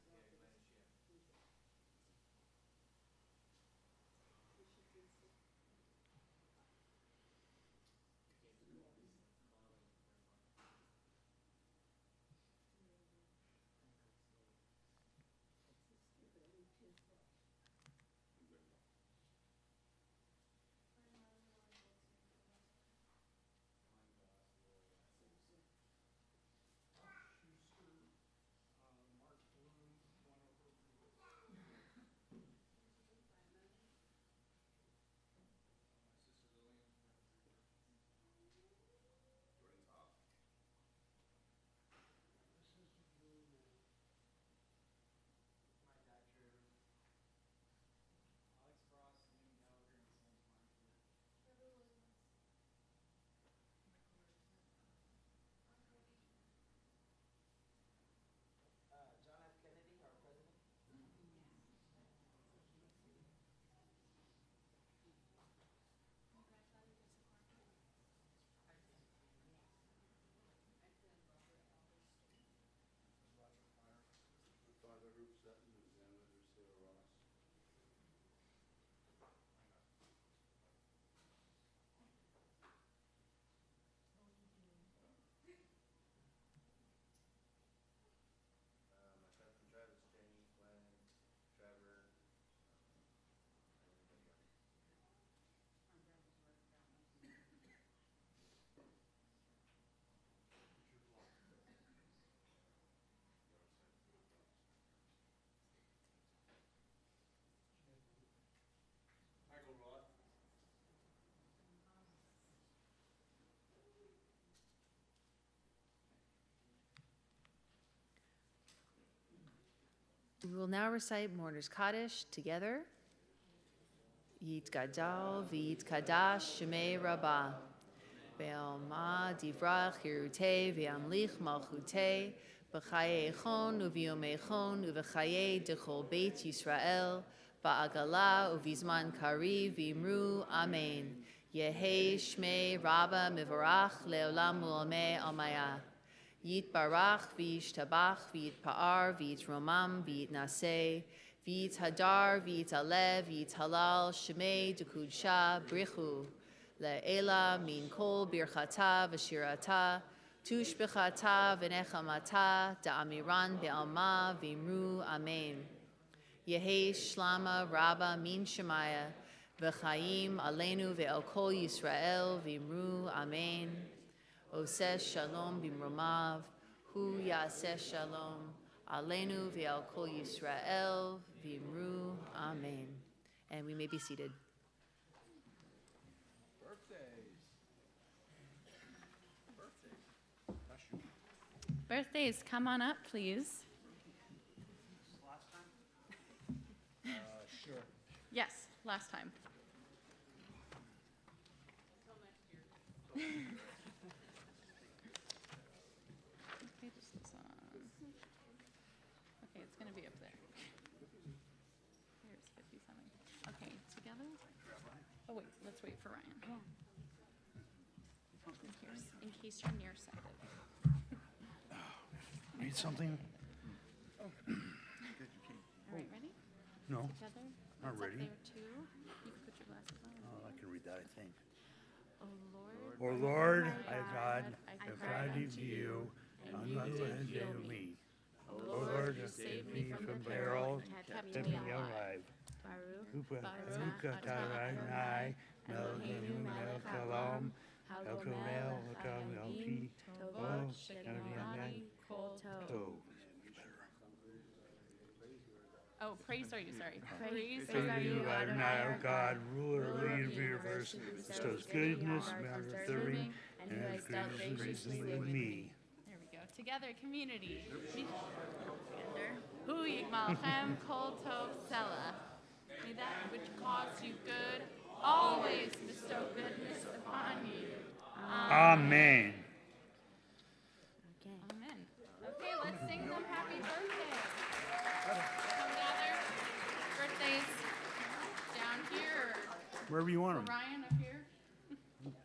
S3: We will now recite Mourner's Kaddish together. Yit Gadal v'yit Kadash Shemei Rabbah. Ve'alma divrach hirutei ve'amlich malchutei b'chaye echon u'v'yomei echon u'v'chaye dechol Beit Yisrael ba'agala u'vizman kariv v'imru Amen. Yehei Shmei Rabbah mivarach le'olam u'amei amayah. Yit barach v'yish tabach v'yit pa'ar v'yit romam v'yit naseh v'yit hadar v'yit alev v'yit halal shemei dekudsha brichu le'ela min kol birchata v'shirata tushbechata v'nechamata da'amiran be'alma v'imru amen. Yehei shlama rabba min shemaya v'chaim aleinu ve'el kol Yisrael v'imru amen. Oses shalom bimromav,
S20: Hu Yaseh Shalom, Aleinu V'al Kol Yisrael, V'imru, Amen. And we may be seated.
S1: Birthdays, come on up, please.
S16: Sure.
S1: Yes, last time. Okay, just this on. Okay, it's going to be up there. Here's 57. Okay, together? Oh, wait, let's wait for Ryan. And here's, in case you're nearsighted.
S16: Read something?
S1: All right, ready?
S16: No.
S1: Together?
S16: Not
S1: What's
S16: ready.
S1: Up there too. You can put your glasses on.
S16: Oh, I can read that, I think.
S1: Oh Lord.
S16: O Lord, my God, I cried unto you, and you did heal me. O Lord, save me from peril, kept me alive. Baruch atah Adonai, Eloheinu melech haolam, Hagomer otam elpi, Tovo shekavani kol tov.
S1: Oh, praise are you, sorry.
S16: Praise are you, Adonai, our God, ruler of the universe, bestows goodness, merit of serving, and who has dealt graciously with me.
S1: There we go. Together, community. Hu yigmalchem kol tov selah. May that which caused you good always bestow goodness upon you.
S16: Amen.
S1: Amen. Okay, let's sing them happy birthday. Come gather. Birthdays down here.
S16: Wherever you want
S1: Or
S16: them.
S1: Ryan up here.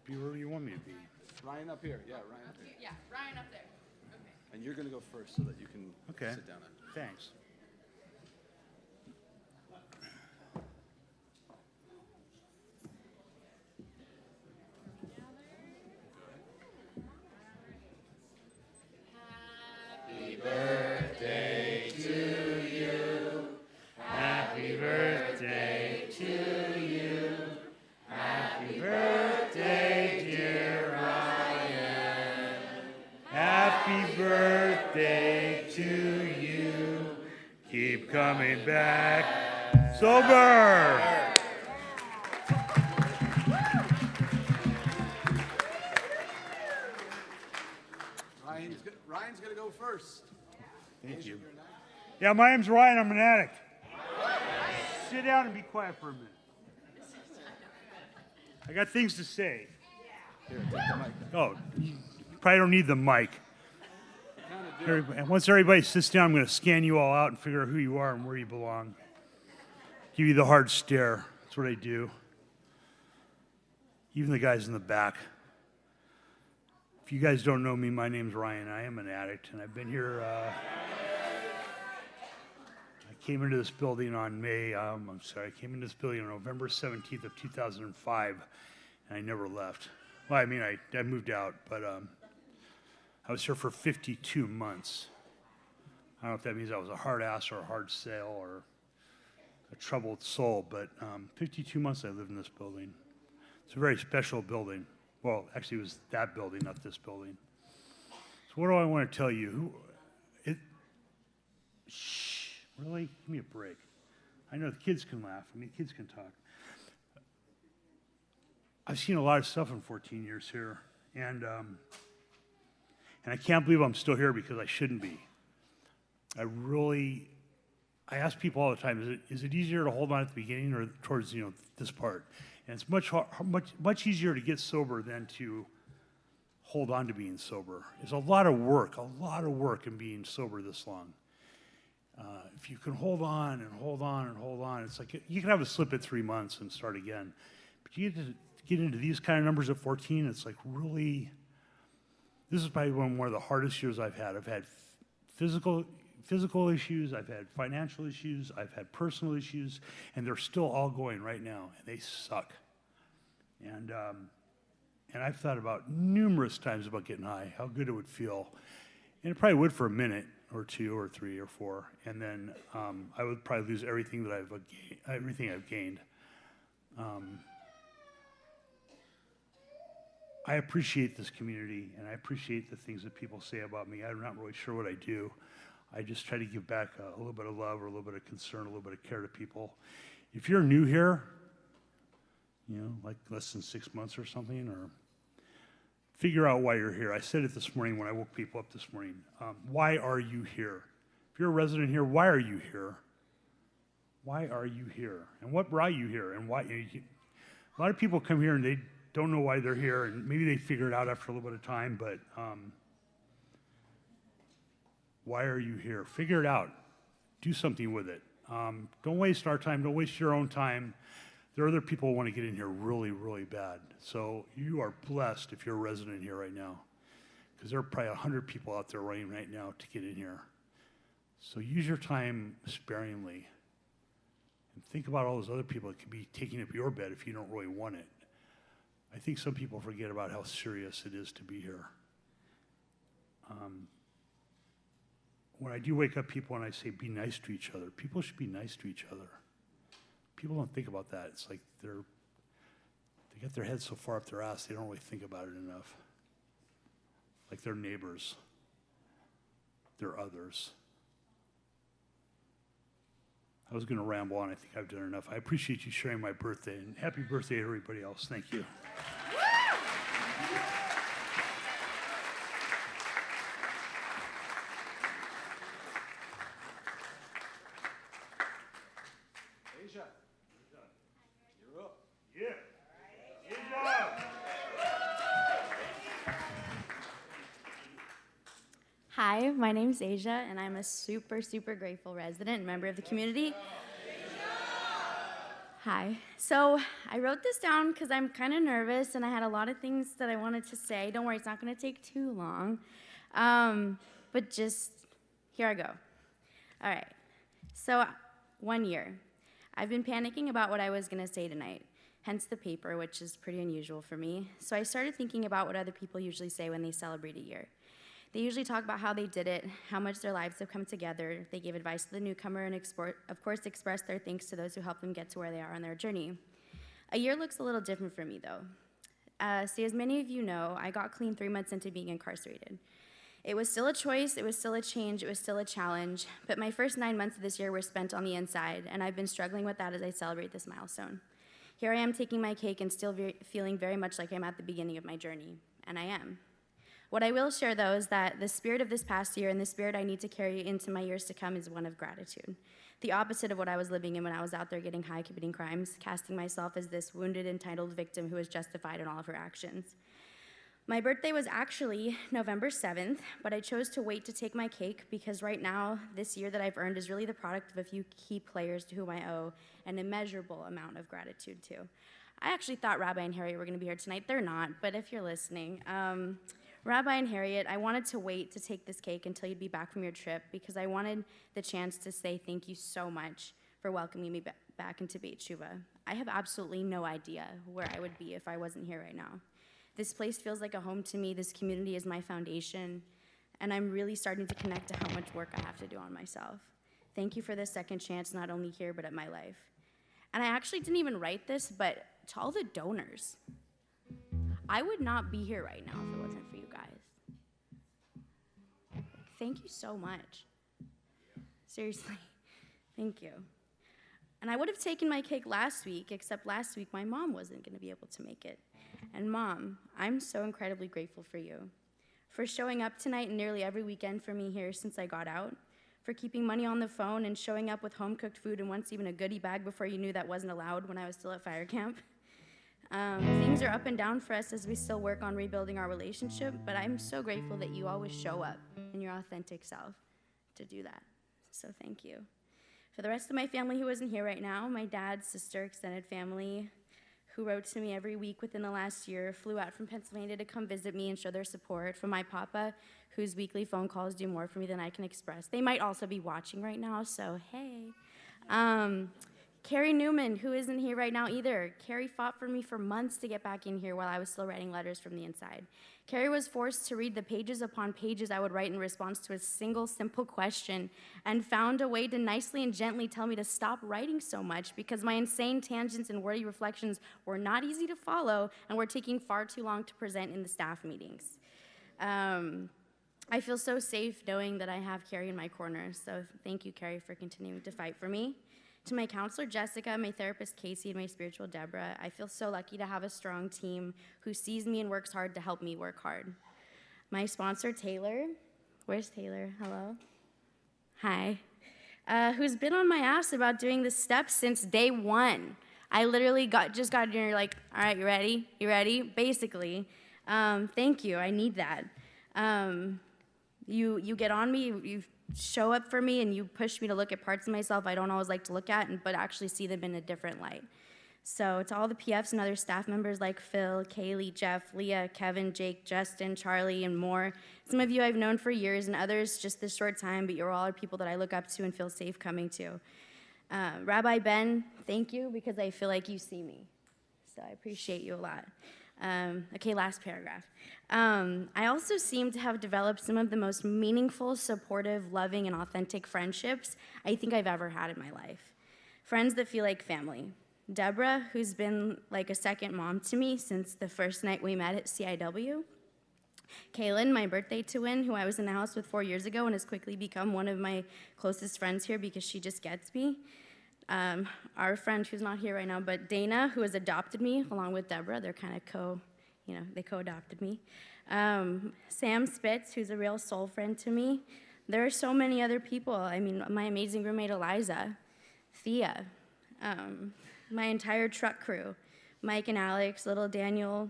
S16: Be wherever you want me to be.
S2: Ryan up here. Yeah, Ryan up here.
S1: Yeah, Ryan up there. Okay.
S2: And you're going to go first so that you can
S16: Okay.
S2: sit down.
S16: Thanks.
S1: Happy birthday to you.
S16: Happy birthday to you. Happy birthday, dear Ryan. Happy birthday to you. Keep coming back sober.
S2: Ryan's going to go first.
S16: Thank you. Yeah, my name's Ryan. I'm an addict. Sit down and be quiet for a minute. I got things to say.
S2: Here, take the mic.
S16: Oh, you probably don't need the mic. And once everybody sits down, I'm going to scan you all out and figure out who you are and where you belong. Give you the hard stare. That's what I do. Even the guys in the back. If you guys don't know me, my name's Ryan. I am an addict, and I've been here. I came into this building on I came into this building on November 17th of 2005, and I never left. Well, I mean, I moved out, but I was here for 52 months. I don't know if that means I was a hard ass or a hard sale or a troubled soul, but 52 months I lived in this building. It's a very special building. Well, actually, it was that building, not this building. So what do I want to tell you? Shh, really? Give me a break. I know the kids can laugh. I mean, kids can talk. I've seen a lot of stuff in 14 years here, and I can't believe I'm still here because I shouldn't be. I ask people all the time, is it easier to hold on at the beginning or towards this part? And it's much easier to get sober than to hold on to being sober. There's a lot of work in being sober this long. If you can hold on and hold on and hold on, it's like you can have a slip at 3 months and start again. But you get into these kind of numbers at 14, it's like really, this is probably one of the hardest years I've had. I've had physical issues, I've had financial issues, I've had personal issues, and they're still all going right now, and they suck. And I've thought about numerous times about getting high, how good it would feel. And it probably would for a minute or two or three or four, and then I would probably lose everything that I've gained. I appreciate this community, and I appreciate the things that people say about me. I'm not really sure what I do. I just try to give back a little bit of love or a little bit of concern, a little bit of care to people. If you're new here, you know, like less than 6 months or something, or figure out why you're here. I said it this morning when I woke people up this morning. Why are you here? If you're a resident here, why are you here? Why are you here? And what brought you here? And why? A lot of people come here and they don't know why they're here, and maybe they figure it out after a little bit of time, but why are you here? Figure it out. Do something with it. Don't waste our time. Don't waste your own time. There are other people who want to get in here really, really bad. So you are blessed if you're a resident here right now, because there are probably 100 people out there running right now to get in here. So use your time sparingly. And think about all those other people that could be taking up your bed if you don't really want it. I think some people forget about how serious it is to be here. When I do wake up people and I say, be nice to each other, people should be nice to each other. People don't think about that. It's like they get their heads so far up their ass, they don't really think about it enough. Like they're neighbors. They're others. I was going to ramble on. I think I've done enough. I appreciate you sharing my birthday, and happy birthday to everybody else. Thank you.
S2: Asia, you're up.
S16: Yeah. Good job.
S21: Hi, my name's Asia, and I'm a super, super grateful resident and member of the community. Hi. So I wrote this down because I'm kind of nervous, and I had a lot of things that I wanted to say. Don't worry, it's not going to take too long. But just, here I go. All right. So 1 year. I've been panicking about what I was going to say tonight, hence the paper, which is pretty unusual for me. So I started thinking about what other people usually say when they celebrate a year. They usually talk about how they did it, how much their lives have come together. They give advice to the newcomer and, of course, express their thanks to those who helped them get to where they are on their journey. A year looks a little different for me, though. See, as many of you know, I got clean 3 months into being incarcerated. It was still a choice, it was still a change, it was still a challenge, but my first 9 months of this year were spent on the inside, and I've been struggling with that as I celebrate this milestone. Here I am taking my cake and still feeling very much like I'm at the beginning of my journey, and I am. What I will share, though, is that the spirit of this past year and the spirit I need to carry into my years to come is one of gratitude. The opposite of what I was living in when I was out there getting high, committing crimes, casting myself as this wounded, entitled victim who was justified in all of her actions. My birthday was actually November 7th, but I chose to wait to take my cake because right now, this year that I've earned is really the product of a few key players to whom I owe an immeasurable amount of gratitude to. I actually thought Rabbi and Harriet were going to be here tonight. They're not, but if you're listening, Rabbi and Harriet, I wanted to wait to take this cake until you'd be back from your trip because I wanted the chance to say thank you so much for welcoming me back into Beit Shuvah. I have absolutely no idea where I would be if I wasn't here right now. This place feels like a home to me. This community is my foundation, and I'm really starting to connect to how much work I have to do on myself. Thank you for this second chance, not only here, but at my life. And I actually didn't even write this, but to all the donors, I would not be here right now if it wasn't for you guys. Thank you so much. Seriously, thank you. And I would have taken my cake last week, except last week my mom wasn't going to be able to make it. And Mom, I'm so incredibly grateful for you. For showing up tonight and nearly every weekend for me here since I got out. For keeping money on the phone and showing up with home-cooked food and once even a goodie bag before you knew that wasn't allowed when I was still at fire camp. Things are up and down for us as we still work on rebuilding our relationship, but I'm so grateful that you always show up in your authentic self to do that. So thank you. For the rest of my family who isn't here right now, my dad, sister, extended family, who wrote to me every week within the last year, flew out from Pennsylvania to come visit me and show their support. For my papa, whose weekly phone calls do more for me than I can express. They might also be watching right now, so hey. Carrie Newman, who isn't here right now either. Carrie fought for me for months to get back in here while I was still writing letters from the inside. Carrie was forced to read the pages upon pages I would write in response to a single simple question and found a way to nicely and gently tell me to stop writing so much because my insane tangents and wordy reflections were not easy to follow and were taking far too long to present in the staff meetings. I feel so safe knowing that I have Carrie in my corner, so thank you, Carrie, for continuing to fight for me. To my counselor, Jessica, my therapist, Casey, and my spiritual, Deborah, I feel so lucky to have a strong team who sees me and works hard to help me work hard. My sponsor, Taylor, where's Taylor? Hello? Hi. Who's been on my ass about doing the steps since day one. I literally just got dinner like, all right, you ready? You ready? Basically. Thank you, I need that. You get on me, you show up for me, and you push me to look at parts of myself I don't always like to look at, but actually see them in a different light. So to all the PFs and other staff members like Phil, Kaylee, Jeff, Leah, Kevin, Jake, Justin, Charlie, and more. Some of you I've known for years and others just this short time, but you're all people that I look up to and feel safe coming to. Rabbi Ben, thank you because I feel like you see me. So I appreciate you a lot. Okay, last paragraph. I also seem to have developed some of the most meaningful, supportive, loving, and authentic friendships I think I've ever had in my life. Friends that feel like family. Deborah, who's been like a second mom to me since the first night we met at CIW. Kaylin, my birthday twin, who I was in the house with 4 years ago and has quickly become one of my closest friends here because she just gets me. Our friend who's not here right now, but Dana, who has adopted me along with Deborah. They're kind of they co-adopted me. Sam Spitz, who's a real soul friend to me. There are so many other people. I mean, my amazing roommate Eliza, Thea, my entire truck crew, Mike and Alex, little Daniel,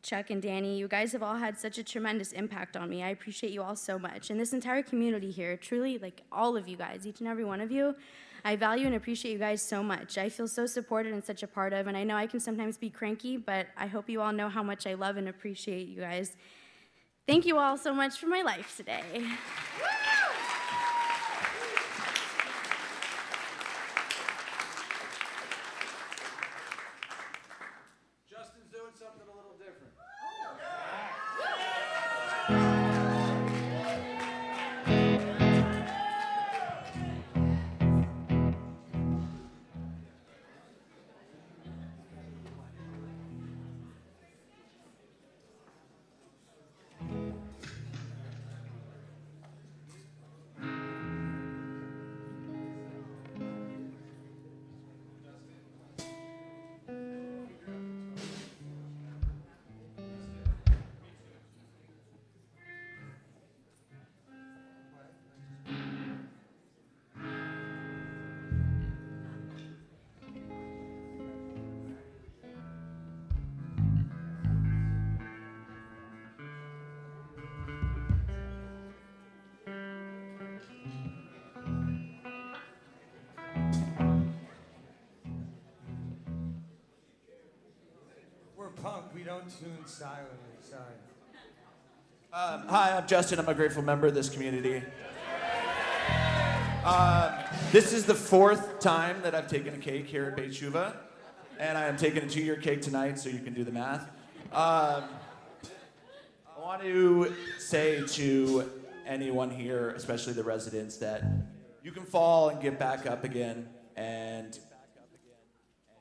S21: Chuck and Danny. You guys have all had such a tremendous impact on me. I appreciate you all so much. And this entire community here, truly, like all of you guys, each and every one of you, I value and appreciate you guys so much. I feel so supported and such a part of, and I know I can sometimes be cranky, but I hope you all know how much I love and appreciate you guys. Thank you all so much for my life today.
S2: Justin's doing something a little different.
S5: Punk, we don't tune silently, sorry.
S22: Hi, I'm Justin. I'm a grateful member of this community. This is the 4th time that I've taken a cake here at Beit Shuvah, and I am taking a 2-year cake tonight, so you can do the math. I want to say to anyone here, especially the residents, that you can fall and get back up again, and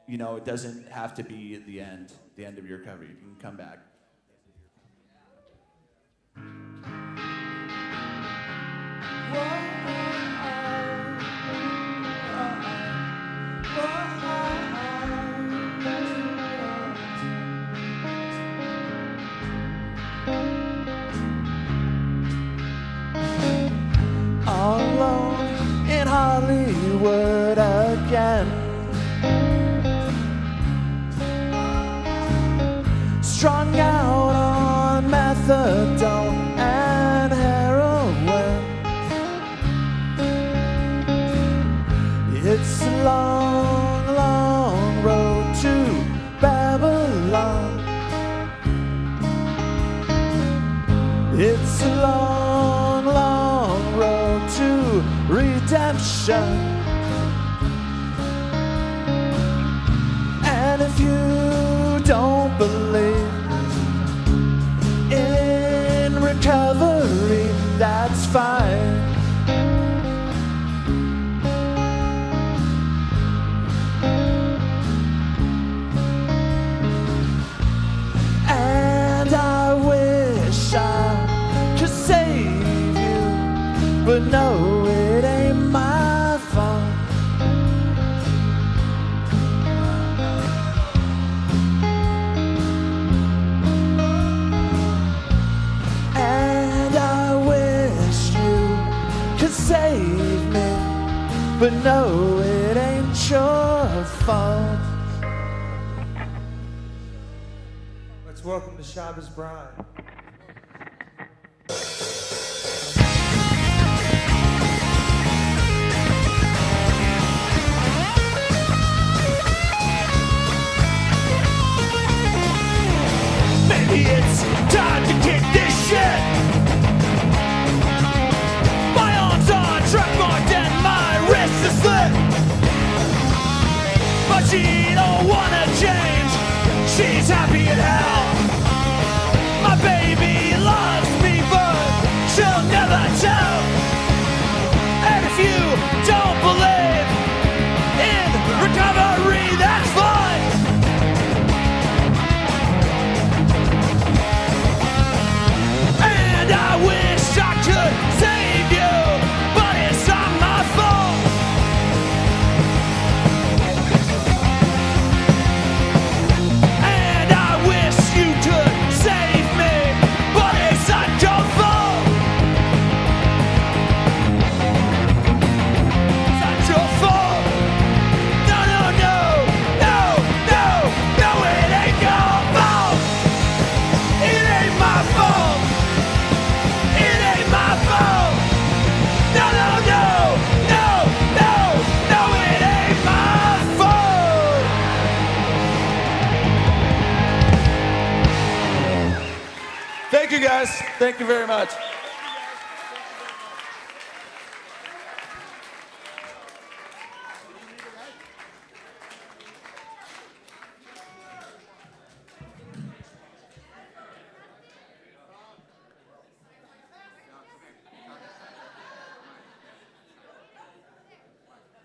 S22: it doesn't have to be the end of your recovery. You can come back.
S18: All alone in Hollywood again. Strung out on methadone and heroin. It's a long, long road to Babylon. It's a long, long road to redemption.
S22: fine. And I wish I could save you, but no, it ain't my fault. And I wish you could save me, but no, it ain't your fault.
S5: Let's welcome the Shabbos bride.
S22: Maybe it's time to kick this shit. My arms are track marked and my wrist is slit. But she don't wanna change. She's happy in hell. My baby loves me, but she'll never tell. And if you don't believe in recovery, that's fine. And I wish I could save you, but it's not my fault. And I wish you could save me, but it's not your fault. It's not your fault. No, no, no, no, no, no, it ain't your fault. It ain't my fault. It ain't my fault. No, no, no, no, no, no, it ain't my fault. Thank you, guys. Thank you very much.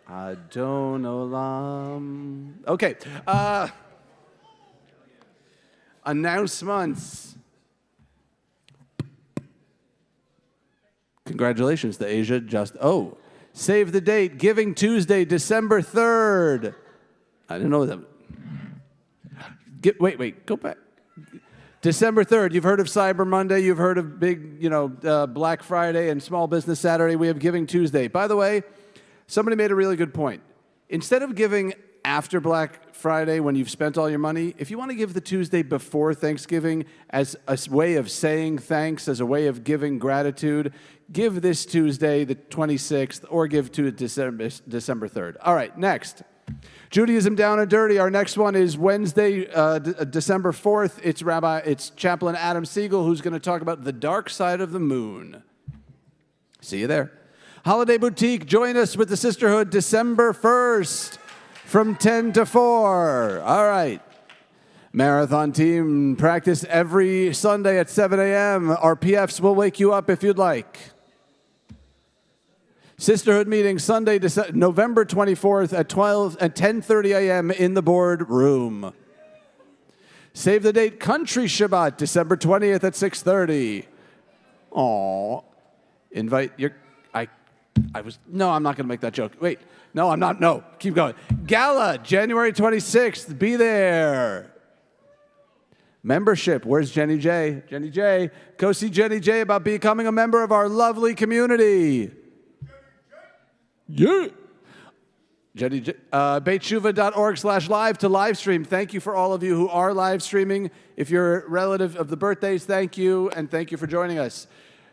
S2: Adon Olam. Okay. Announcements. Congratulations to Asia. Save the date. Giving Tuesday, December 3rd. I didn't know that. Wait. Go back. December 3rd. You've heard of Cyber Monday. You've heard of big, Black Friday and Small Business Saturday. We have Giving Tuesday. By the way, somebody made a really good point. Instead of giving after Black Friday when you've spent all your money, if you want to give the Tuesday before Thanksgiving as a way of saying thanks, as a way of giving gratitude, give this Tuesday, the 26th, or give to December 3rd. All right, next. Judaism Down and Dirty. Our next one is Wednesday, December 4th. It's Chaplain Adam Siegel who's going to talk about the dark side of the moon. See you there. Holiday Boutique, join us with the Sisterhood December 1st from 10 to 4. All right. Marathon team, practice every Sunday at 7 a.m. Our PFs will wake you up if you'd like. Sisterhood meeting Sunday, November 24th at 10:30 a.m. in the boardroom. Save the date, Country Shabbat, December 20th at 6:30. Aw. Invite your... No, I'm not going to make that joke. Wait. No, I'm not. No. Keep going. Gala, January 26th. Be there. Membership. Where's Jenny J? Jenny J. Go see Jenny J about becoming a member of our lovely community. Yeah. Jenny J. BeitShuva.org/live to live stream. Thank you for all of you who are live streaming. If you're a relative of the birthdays, thank you. And thank you for joining us.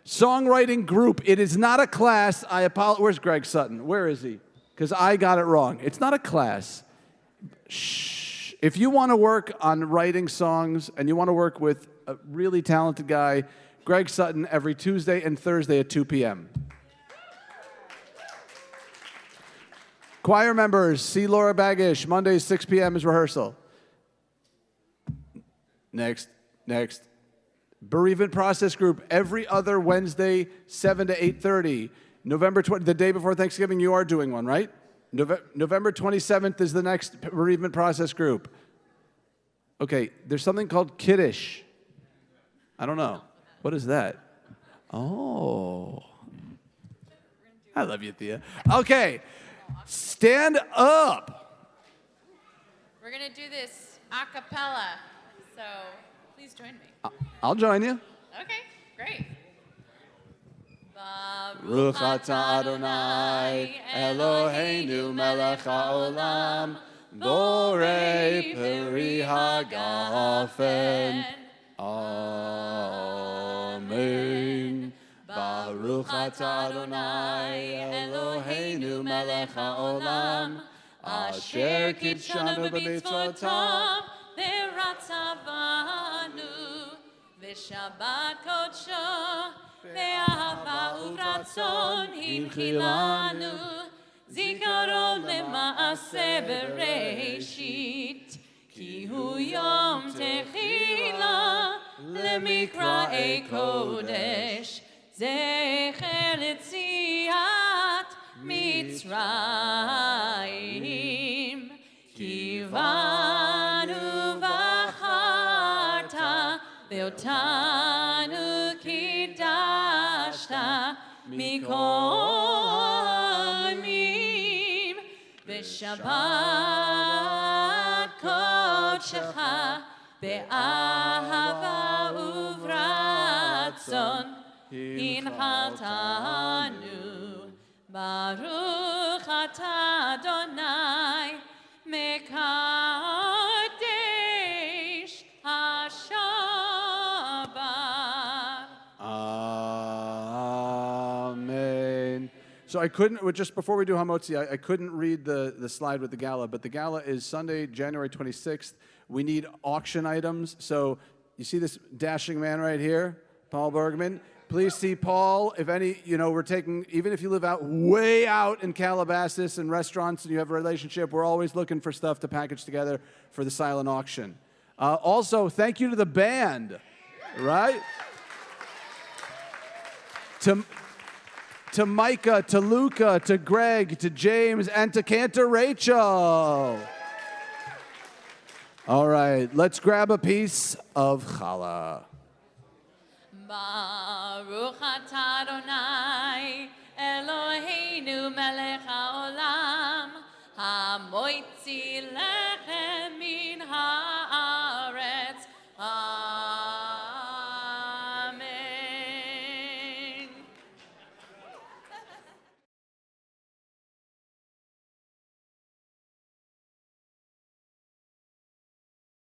S2: Songwriting group. It is not a class. I apologize. Where's Greg Sutton? Where is he? Because I got it wrong. It's not a class. Shh. If you want to work on writing songs and you want to work with a really talented guy, Greg Sutton, every Tuesday and Thursday at 2 p.m. Choir members, see Laura Bagish. Mondays, 6 p.m. is rehearsal. Next. Bereavement process group every other Wednesday, 7 to 8:30. November 20, the day before Thanksgiving, you are doing one, right? November 27th is the next bereavement process group. Okay, there's something called Kaddish. I don't know. What is that? Oh. I love you, Thea. Okay, stand up.
S1: We're going to do this a cappella, so please join me.
S2: I'll join you.
S1: Okay, great.
S2: Baruch atah Adonai Eloheinu melech haolam borei peri hagafen. Amen. Baruch atah Adonai Eloheinu melech haolam asher kidshanu b'mitzvotav
S15: v'ratzavanu v'shabbat kodsho ve'ahava uvratzon hinchilanu zikaron lema'aseh bereshit ki hu yom techila lemikra'ei kodesh zecher letziat Mitzrayim kivanu v'acharta ve'otanu kidashta mikol yamim v'shabbat kodshecha be'ahava uvratzon hinchaltanu Baruch atah Adonai mekadesh hashabbat.
S2: Amen. So I couldn't, just before we do Hamotzi, I couldn't read the slide with the gala, but the gala is Sunday, January 26th. We need auction items. So you see this dashing man right here, Paul Bergman? Please see Paul. If any, we're taking, even if you live way out in Calabasas and restaurants and you have a relationship, we're always looking for stuff to package together for the silent auction. Also, thank you to the band, right? To Micah, to Luca, to Greg, to James, and to Cantor Rachel. All right, let's grab a piece of challah.
S15: Baruch atah Adonai Eloheinu melech haolam hamoitzi